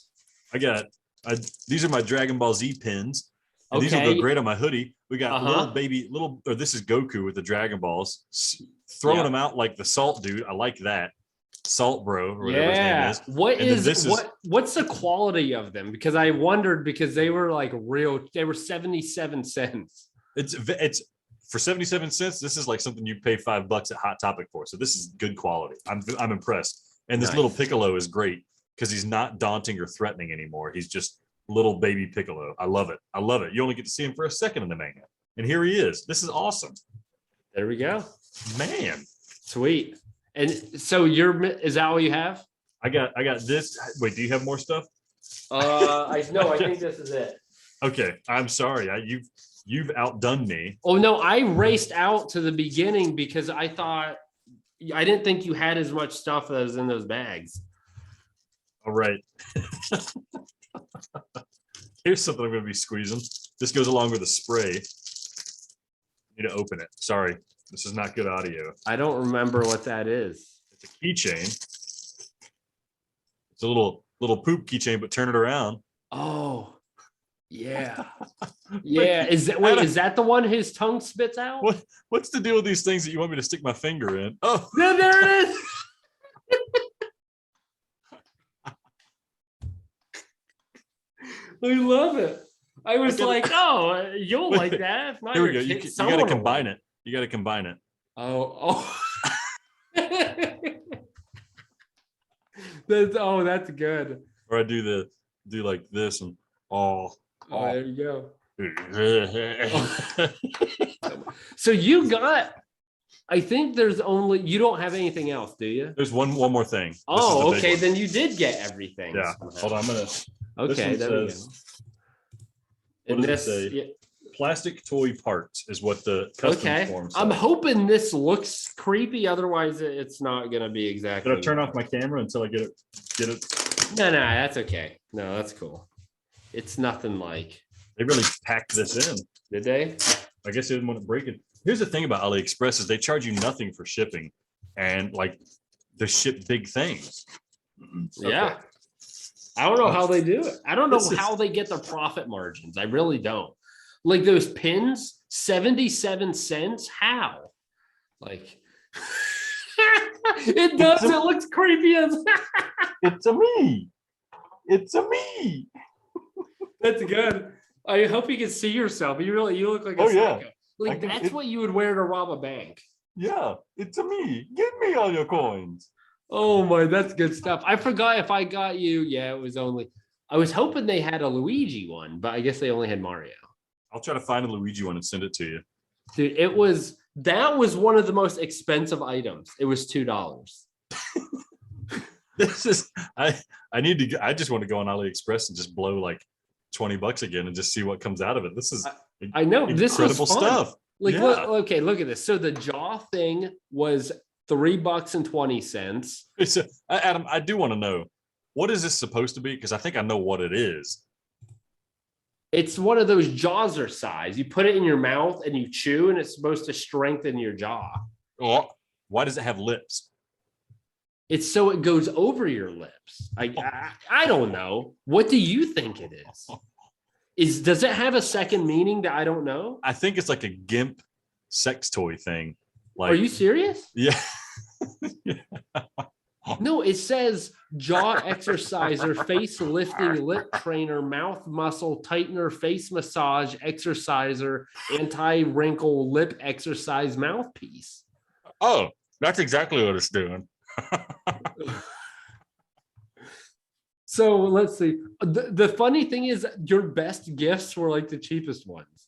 These are my Dragon Ball Z pins. And these will go great on my hoodie. We got this is Goku with the Dragon Balls, throwing them out like the Salt dude. I like that. Salt Bro, or whatever his name is. What's the quality of them? Because I wondered because they were like they were 77 cents. It's for 77 cents. This is like something you pay $5 at Hot Topic for. So this is good quality. I'm impressed. And this little Piccolo is great because he's not daunting or threatening anymore. He's just little baby Piccolo. I love it. You only get to see him for a second in the manga. And here he is. This is awesome. There we go. Man. Sweet. And so is that all you have? I got this. Wait, do you have more stuff? I think this is it. Okay. I'm sorry. You've outdone me. Oh no, I raced out to the beginning because I didn't think you had as much stuff as in those bags. All right. Here's something I'm going to be squeezing. This goes along with a spray. I need to open it. Sorry. This is not good audio. I don't remember what that is. It's a keychain. It's a little poop keychain, but turn it around. Oh, yeah. Yeah. Is that the one his tongue spits out? What's the deal with these things that you want me to stick my finger in? Oh, no, there it is. I love it. I was like, oh, you'll like that. If not, here we go. You got to combine it. You got to combine it. Oh. That's good. Or I do like this and there you go. So you got I think there's only you don't have anything else, do you? There's one more thing. This is the Oh, big okay. one. Then you did get everything. Yeah. somehow. Hold on. I'm gonna. Okay, one there we go. says- And what does it this, say? yeah, Plastic toy parts is what the custom okay. form says. I'm hoping this looks creepy. Otherwise, it's not gonna be exactly. Did I turn off my camera until I get it? Get it? No, that's okay. No, that's cool. It's nothing like. They really packed this in. Did they? I guess they didn't want to break it. Here's the thing about AliExpress is they charge you nothing for shipping, and like they ship big things. Yeah. I don't know how they do it. I don't know This is- how they get the profit margins. I really don't. Like those pins, 77 cents. How? Like it does. It looks creepy as It's a me. It's a me. that's good. I hope you can see yourself. You look like a Oh, yeah. psycho. Like I can- that's what you would wear to rob a bank. Yeah, it's a me. Give me all your coins. Oh my, that's good stuff. I forgot if I got you. Yeah, it was only. I was hoping they had a Luigi one, but I guess they only had Mario. I'll try to find a Luigi one and send it to you. Dude, that was one of the most expensive items. It was $2. This is I just want to go on AliExpress and just blow like $20 again and just see what comes out of it. This is I know this was incredible fun. stuff. Like, Yeah. look at this. So the jaw thing was $3.20. Adam, I do want to know, what is this supposed to be? Because I think I know what it is. It's one of those jawser size. You put it in your mouth and you chew, and it's supposed to strengthen your jaw. Oh, why does it have lips? It's so it goes over your lips. I don't know. What do you think it is? Does it have a second meaning that I don't know? I think it's like a GIMP sex toy thing. Like, Are you serious? Yeah. No, it says jaw exerciser, face lifting, lip trainer, mouth muscle tightener, face massage exerciser, anti-wrinkle lip exercise mouthpiece. Oh, that's exactly what it's doing. So let's see. The funny thing is your best gifts were like the cheapest ones.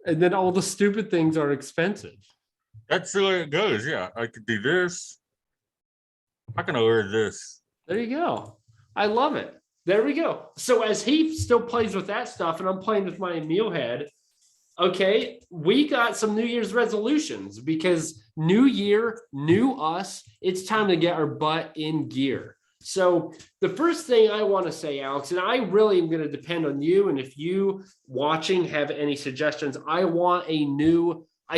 And then all the stupid things are expensive. That's the way it goes. Yeah, I could do this. I can order this. There you go. I love it. There we go. So as he still plays with that stuff and I'm playing with my meal head, okay, we got some New Year's resolutions because new year, new us, it's time to get our butt in gear. So the first thing I want to say, Alex, and I really am going to depend on you, and if you watching have any suggestions, I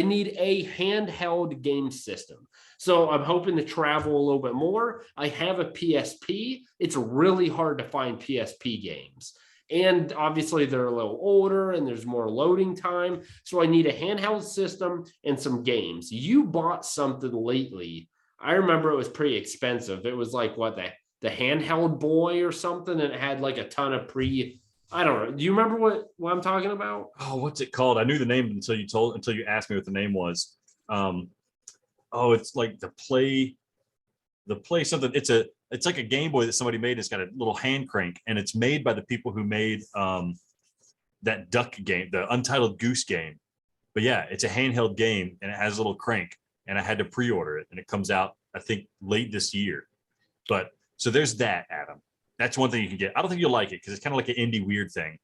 need a handheld game system. So I'm hoping to travel a little bit more. I have a PSP. It's really hard to find PSP games. And obviously they're a little older and there's more loading time. So I need a handheld system and some games. You bought something lately. I remember it was pretty expensive. It was like the handheld boy or something. And it had like a ton of I don't know. Do you remember what I'm talking about? Oh, what's it called? I knew the name until you asked me what the name was. It's like the play something. It's like a Game Boy that somebody made. It's got a little hand crank, and it's made by the people who made that duck game, the Untitled Goose game. But yeah, it's a handheld game, and it has a little crank. And I had to pre-order it, and it comes out I think late this year. But so there's that, Adam. That's one thing you can get. I don't think you'll like it because it's kind of like an indie weird thing.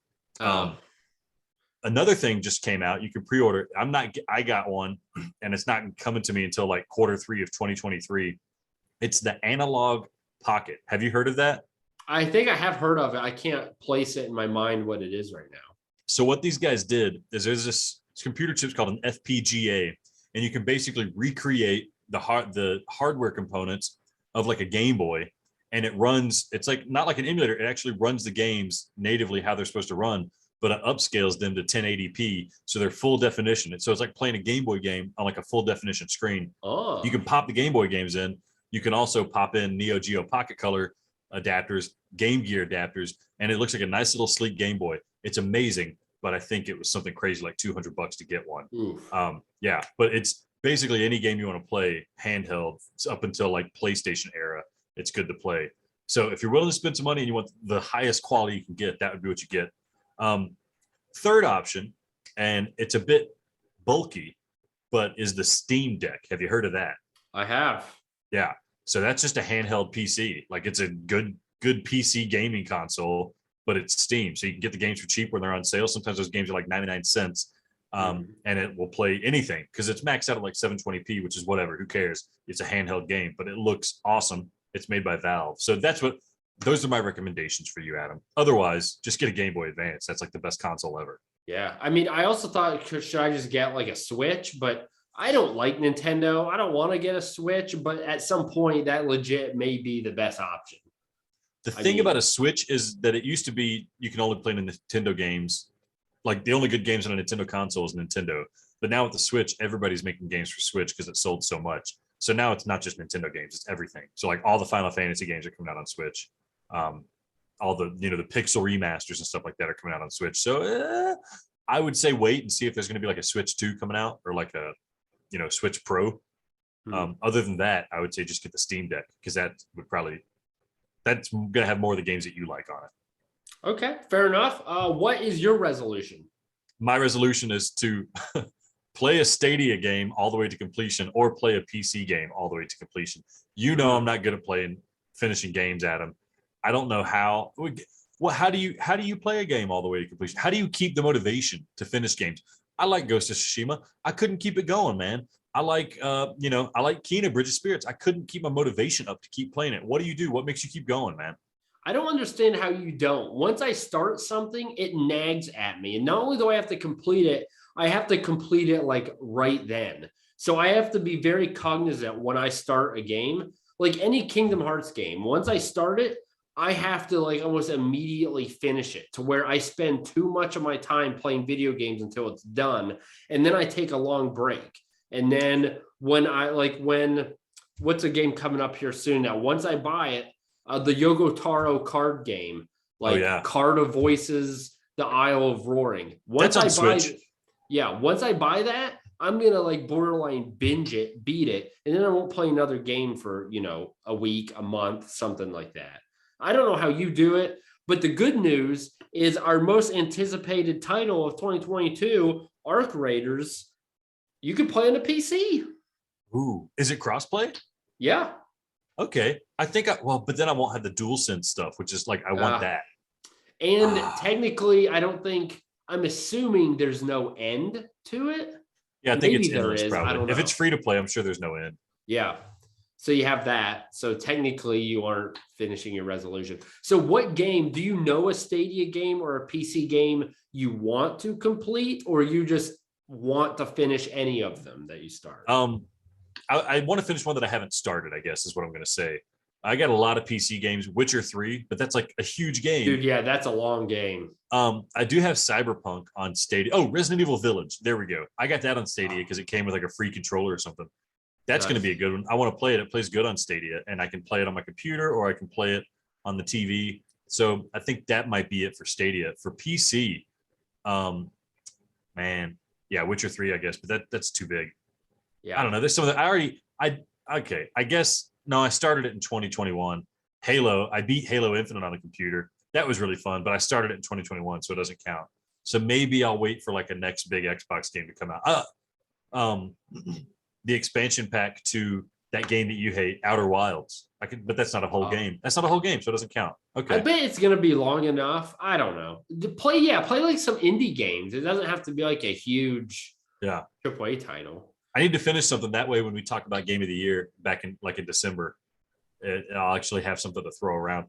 Another thing just came out. You can pre-order. I got one, and it's not coming to me until like Q3 of 2023. It's the Analog Pocket. Have you heard of that? I think I have heard of it. I can't place it in my mind what it is right now. So what these guys did is there's this computer chip called an FPGA, and you can basically recreate the hardware components of like a Game Boy, and it runs. It's like not like an emulator. It actually runs the games natively how they're supposed to run, but it upscales them to 1080p, so they're full definition. And so it's like playing a Game Boy game on like a full definition screen. Oh, You can pop the Game Boy games in. You can also pop in Neo Geo Pocket Color adapters, Game Gear adapters, and it looks like a nice little sleek Game Boy. It's amazing, but I think it was something crazy like $200 to get one. oof. Yeah, but it's basically any game you want to play handheld. It's up until like PlayStation era. It's good to play. So if you're willing to spend some money and you want the highest quality you can get, that would be what you get. Third option, and it's a bit bulky, but is the Steam Deck. Have you heard of that? I have. Yeah. So that's just a handheld PC. Like it's a good PC gaming console, but it's Steam. So you can get the games for cheap when they're on sale. Sometimes those games are like 99 cents. And it will play anything because it's maxed out at like 720p, which is whatever. Who cares? It's a handheld game, but it looks awesome. It's made by Valve. So those are my recommendations for you, Adam. Otherwise, just get a Game Boy Advance. That's like the best console ever. Yeah. I mean, I also thought, should I just get like a Switch? But I don't like Nintendo. I don't want to get a Switch, but at some point that legit may be the best option. The thing about a Switch is that it used to be you can only play Nintendo games. Like the only good games on a Nintendo console is Nintendo. But now with the Switch, everybody's making games for Switch because it sold so much. So now it's not just Nintendo games, it's everything. So like all the Final Fantasy games are coming out on Switch. All the, the Pixel remasters and stuff like that are coming out on Switch. So I would say wait and see if there's going to be like a Switch 2 coming out or like a, Switch Pro. Other than that, I would say just get the Steam Deck because that's going to have more of the games that you like on it. Okay, fair enough. What is your resolution? My resolution is to play a Stadia game all the way to completion or play a PC game all the way to completion. I'm not good at finishing games, Adam. I don't know how. Well, how do you play a game all the way to completion? How do you keep the motivation to finish games? I like Ghost of Tsushima. I couldn't keep it going, man. I like Kena Bridge of Spirits. I couldn't keep my motivation up to keep playing it. What do you do? What makes you keep going, man? I don't understand how you don't. Once I start something, it nags at me. And not only do I have to complete it, I have to complete it like right then. So I have to be very cognizant when I start a game, like any Kingdom Hearts game. Once I start it, I have to like almost immediately finish it to where I spend too much of my time playing video games until it's done. And then I take a long break. And then what's a game coming up here soon now? Once I buy it, the Yogo Taro card game, Card of Voices, the Isle of Roaring. Once I buy that, I'm gonna like borderline binge it, beat it, and then I won't play another game for a week, a month, something like that. I don't know how you do it, but the good news is our most anticipated title of 2022, Arc Raiders, you can play on a PC. Ooh, is it crossplay? Yeah. Okay, but then I won't have the DualSense stuff, which is like I want that. And technically, I'm assuming there's no end to it. Yeah, I think it's endless, probably. If it's free to play, I'm sure there's no end. Yeah. So you have that. So technically, you aren't finishing your resolution. So what game, do you know a Stadia game or a PC game you want to complete, or you just want to finish any of them that you start? I want to finish one that I haven't started, I guess is what I'm going to say. I got a lot of PC games, Witcher 3, but that's like a huge game. Dude, yeah, that's a long game. I do have Cyberpunk on Stadia. Oh, Resident Evil Village. There we go. I got that on Stadia because it came with like a free controller or something. That's going to be a good one. I want to play it. It plays good on Stadia, and I can play it on my computer or I can play it on the TV. So I think that might be it for Stadia. For PC, Witcher 3, I guess, but that's too big. Yeah, I don't know. There's some of that I guess I started it in 2021. Halo, I beat Halo Infinite on a computer. That was really fun, but I started it in 2021, so it doesn't count. So maybe I'll wait for like a next big Xbox game to come out. The expansion pack to that game that you hate, Outer Wilds. But that's not a whole game. That's not a whole game, so it doesn't count. Okay. I bet it's gonna be long enough. I don't know. Play like some indie games. It doesn't have to be like a huge AAA title. I need to finish something that way when we talk about Game of the Year back in December. I'll actually have something to throw around.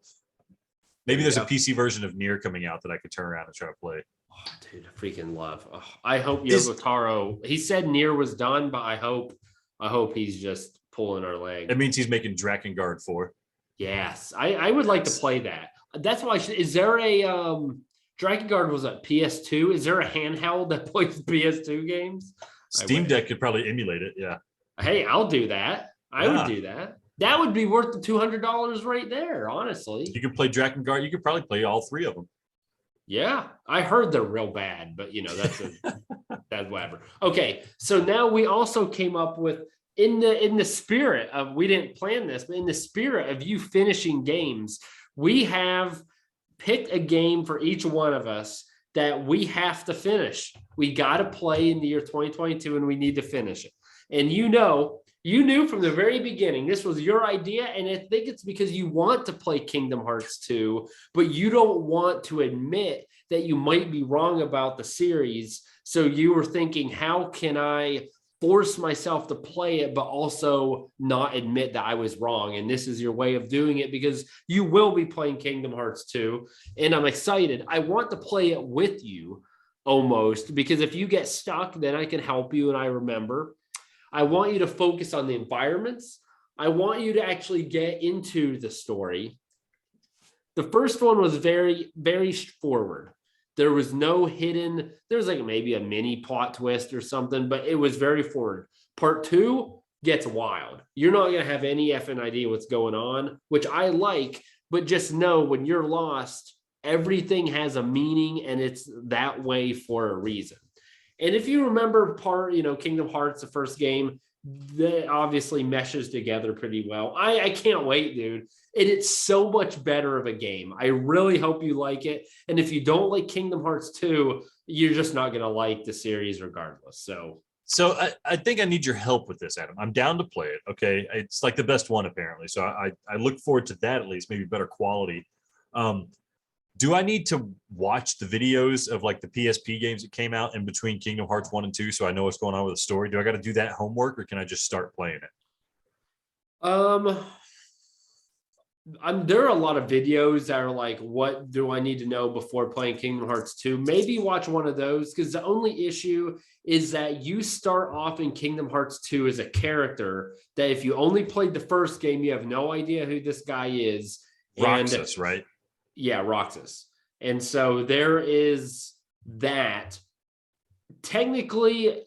Maybe there's a PC version of Nier coming out that I could turn around and try to play. Oh, dude, I freaking love. Oh, I hope Yogo Taro. He said Nier was done, but I hope he's just pulling our leg. That means he's making Drakengard 4. Yes, I would like to play that. That's why. Is there a Drakengard was at PS2? Is there a handheld that plays PS2 games? Steam Deck could probably emulate it. Yeah. Hey, I'll do that. I would do that. That would be worth the $200 right there, honestly. You could play Drakengard. You could probably play all three of them. Yeah, I heard they're real bad, but that's that's whatever. Okay, so now we also came up with in the spirit of, we didn't plan this, but in the spirit of you finishing games, we have picked a game for each one of us that we have to finish. We got to play in the year 2022 and we need to finish it. And you knew from the very beginning, this was your idea. And I think it's because you want to play Kingdom Hearts 2, but you don't want to admit that you might be wrong about the series. So you were thinking, how can I force myself to play it, but also not admit that I was wrong? And this is your way of doing it, because you will be playing Kingdom Hearts 2. And I'm excited. I want to play it with you almost, because if you get stuck, then I can help you and I remember. I want you to focus on the environments. I want you to actually get into the story. The first one was very, very forward. There was no hidden, there's like maybe a mini plot twist or something, but it was very forward. Part 2 gets wild. You're not going to have any effing idea what's going on, which I like, but just know when you're lost, everything has a meaning and it's that way for a reason. And if you remember Kingdom Hearts, the first game, that obviously meshes together pretty well. I can't wait, dude. It's so much better of a game. I really hope you like it. And if you don't like Kingdom Hearts 2, you're just not going to like the series regardless. So I think I need your help with this, Adam. I'm down to play it. Okay. It's like the best one, apparently. So I look forward to that, at least, maybe better quality. Do I need to watch the videos of like the PSP games that came out in between Kingdom Hearts 1 and 2 so I know what's going on with the story? Do I got to do that homework, or can I just start playing it? There are a lot of videos that are like, what do I need to know before playing Kingdom Hearts 2? Maybe watch one of those, because the only issue is that you start off in Kingdom Hearts 2 as a character that if you only played the first game, you have no idea who this guy is. Roxas, right? Yeah, Roxas. And so there is that. Technically,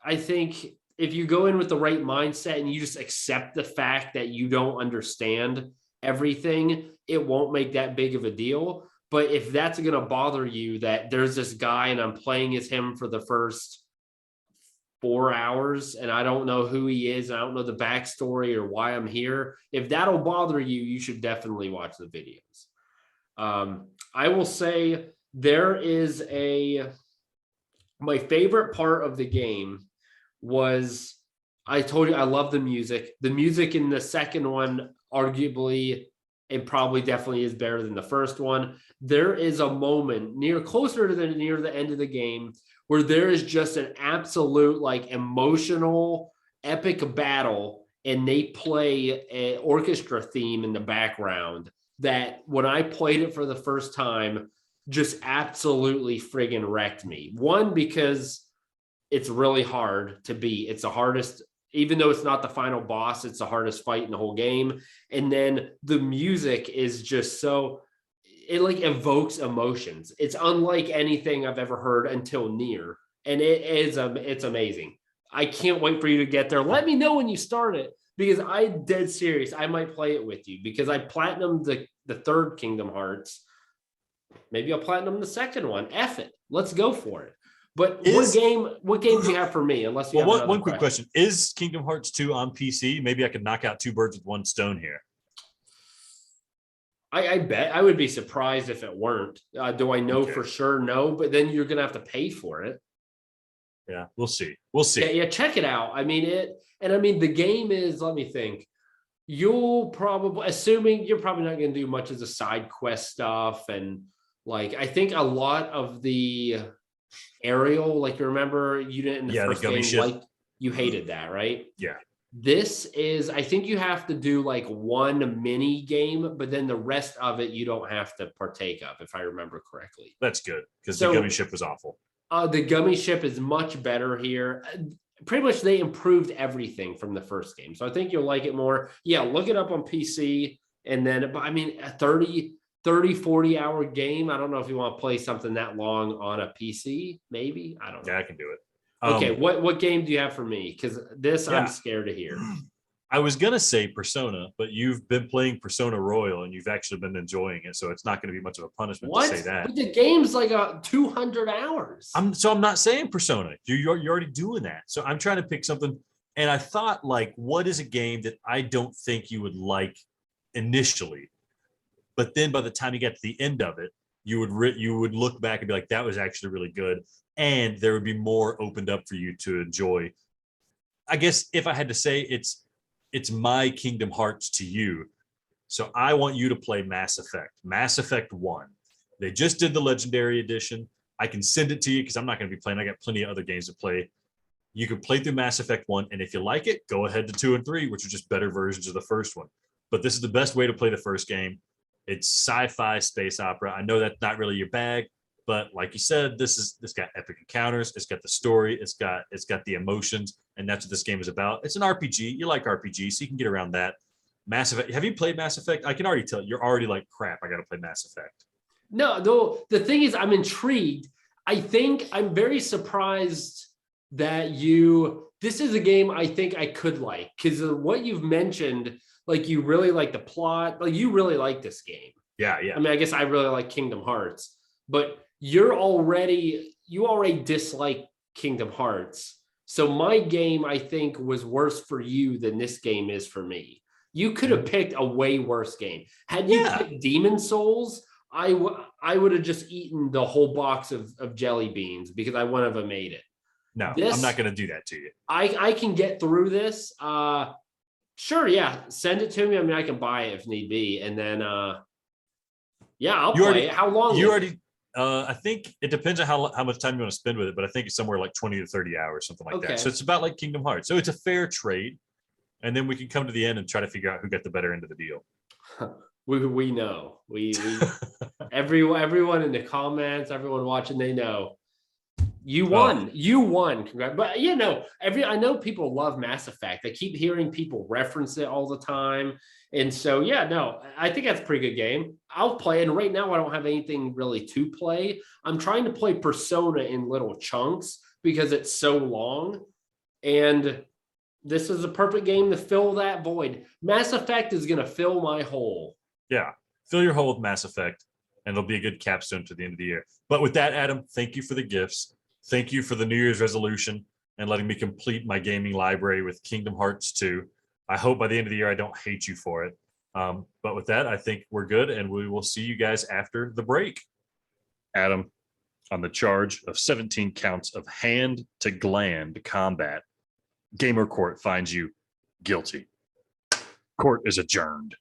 I think if you go in with the right mindset and you just accept the fact that you don't understand everything, it won't make that big of a deal. But if that's going to bother you, that there's this guy and I'm playing as him for the first 4 hours and I don't know who he is, I don't know the backstory or why I'm here, if that'll bother you, you should definitely watch the videos. I will say my favorite part of the game was, I told you I love the music. The music in the second one, arguably, it probably definitely is better than the first one. There is a moment near the end of the game where there is just an absolute like emotional epic battle, and they play an orchestra theme in the background that when I played it for the first time, just absolutely friggin' wrecked me. One, because it's really hard to beat. It's the hardest, even though it's not the final boss, it's the hardest fight in the whole game. And then the music is just it like evokes emotions. It's unlike anything I've ever heard until Nier. And it's amazing. I can't wait for you to get there. Let me know when you start it, because I'm dead serious. I might play it with you, because I platinumed the third Kingdom Hearts. Maybe I'll platinum the second one. F it. Let's go for it. But what game do you have for me? Unless you have one quick question. Is Kingdom Hearts 2 on PC? Maybe I could knock out 2 birds with 1 stone here. I bet. I would be surprised if it weren't. Do I know for sure? No, but then you're going to have to pay for it. Yeah, we'll see. We'll see. Yeah, check it out. The game is, let me think. You'll probably, assuming you're probably not going to do much of the side quest stuff. And like, I think a lot of the aerial, like, you remember you didn't in the first game, ship. Like, you hated that, right? Yeah. This is, I think you have to do like one mini game, but then the rest of it you don't have to partake of, if I remember correctly. That's good, because the gummy ship was awful. The gummy ship is much better here. Pretty much they improved everything from the first game. So I think you'll like it more. Yeah, look it up on PC. And then, a 30, 40 hour game. I don't know if you want to play something that long on a PC, maybe. I don't know. Yeah, I can do it. Okay, what game do you have for me? Because I'm scared to hear. I was going to say Persona, but you've been playing Persona Royal and you've actually been enjoying it. So it's not going to be much of a punishment to say that. But the game's like 200 hours. I'm not saying Persona. You're already doing that. So I'm trying to pick something. And I thought, like, what is a game that I don't think you would like initially? But then by the time you get to the end of it, you would look back and be like, that was actually really good, and there would be more opened up for you to enjoy. I guess if I had to say, it's my Kingdom Hearts to you. So I want you to play Mass Effect. Mass Effect 1. They just did the Legendary Edition. I can send it to you because I'm not going to be playing. I got plenty of other games to play. You can play through Mass Effect 1, and if you like it, go ahead to 2 and 3, which are just better versions of the first one. But this is the best way to play the first game. It's sci-fi space opera. I know that's not really your bag, but like you said, this got epic encounters. It's got the story. It's got the emotions, and that's what this game is about. It's an RPG. You like RPG, so you can get around that. Mass Effect. Have you played Mass Effect? I can already tell you're already like, crap, I got to play Mass Effect. No, though the thing is, I'm intrigued. I think I'm very surprised that this is a game I think I could like, because of what you've mentioned, like you really like the plot, like you really like this game. Yeah. I mean, I guess I really like Kingdom Hearts, but you already dislike Kingdom Hearts. So my game, I think, was worse for you than this game is for me. You could have picked a way worse game. Had you picked Demon Souls, I would have just eaten the whole box of jelly beans because I wouldn't have made it. No, I'm not going to do that to you. I can get through this. Sure, yeah. Send it to me. I mean, I can buy it if need be. And then, I'll play it. How long? I think it depends on how much time you want to spend with it, but I think it's somewhere like 20 to 30 hours, something like that. So it's about like Kingdom Hearts. So it's a fair trade. And then we can come to the end and try to figure out who got the better end of the deal. We know. We everyone in the comments, everyone watching, they know. You won. You won. Congrats. But I know people love Mass Effect. I keep hearing people reference it all the time. And so I think that's a pretty good game. I'll play it. And right now I don't have anything really to play. I'm trying to play Persona in little chunks because it's so long. And this is a perfect game to fill that void. Mass Effect is going to fill my hole. Yeah. Fill your hole with Mass Effect, and it'll be a good capstone to the end of the year. But with that, Adam, thank you for the gifts. Thank you for the New Year's resolution and letting me complete my gaming library with Kingdom Hearts 2. I hope by the end of the year I don't hate you for it. But with that, I think we're good, and we will see you guys after the break. Adam, on the charge of 17 counts of hand-to-gland combat, Gamer Court finds you guilty. Court is adjourned.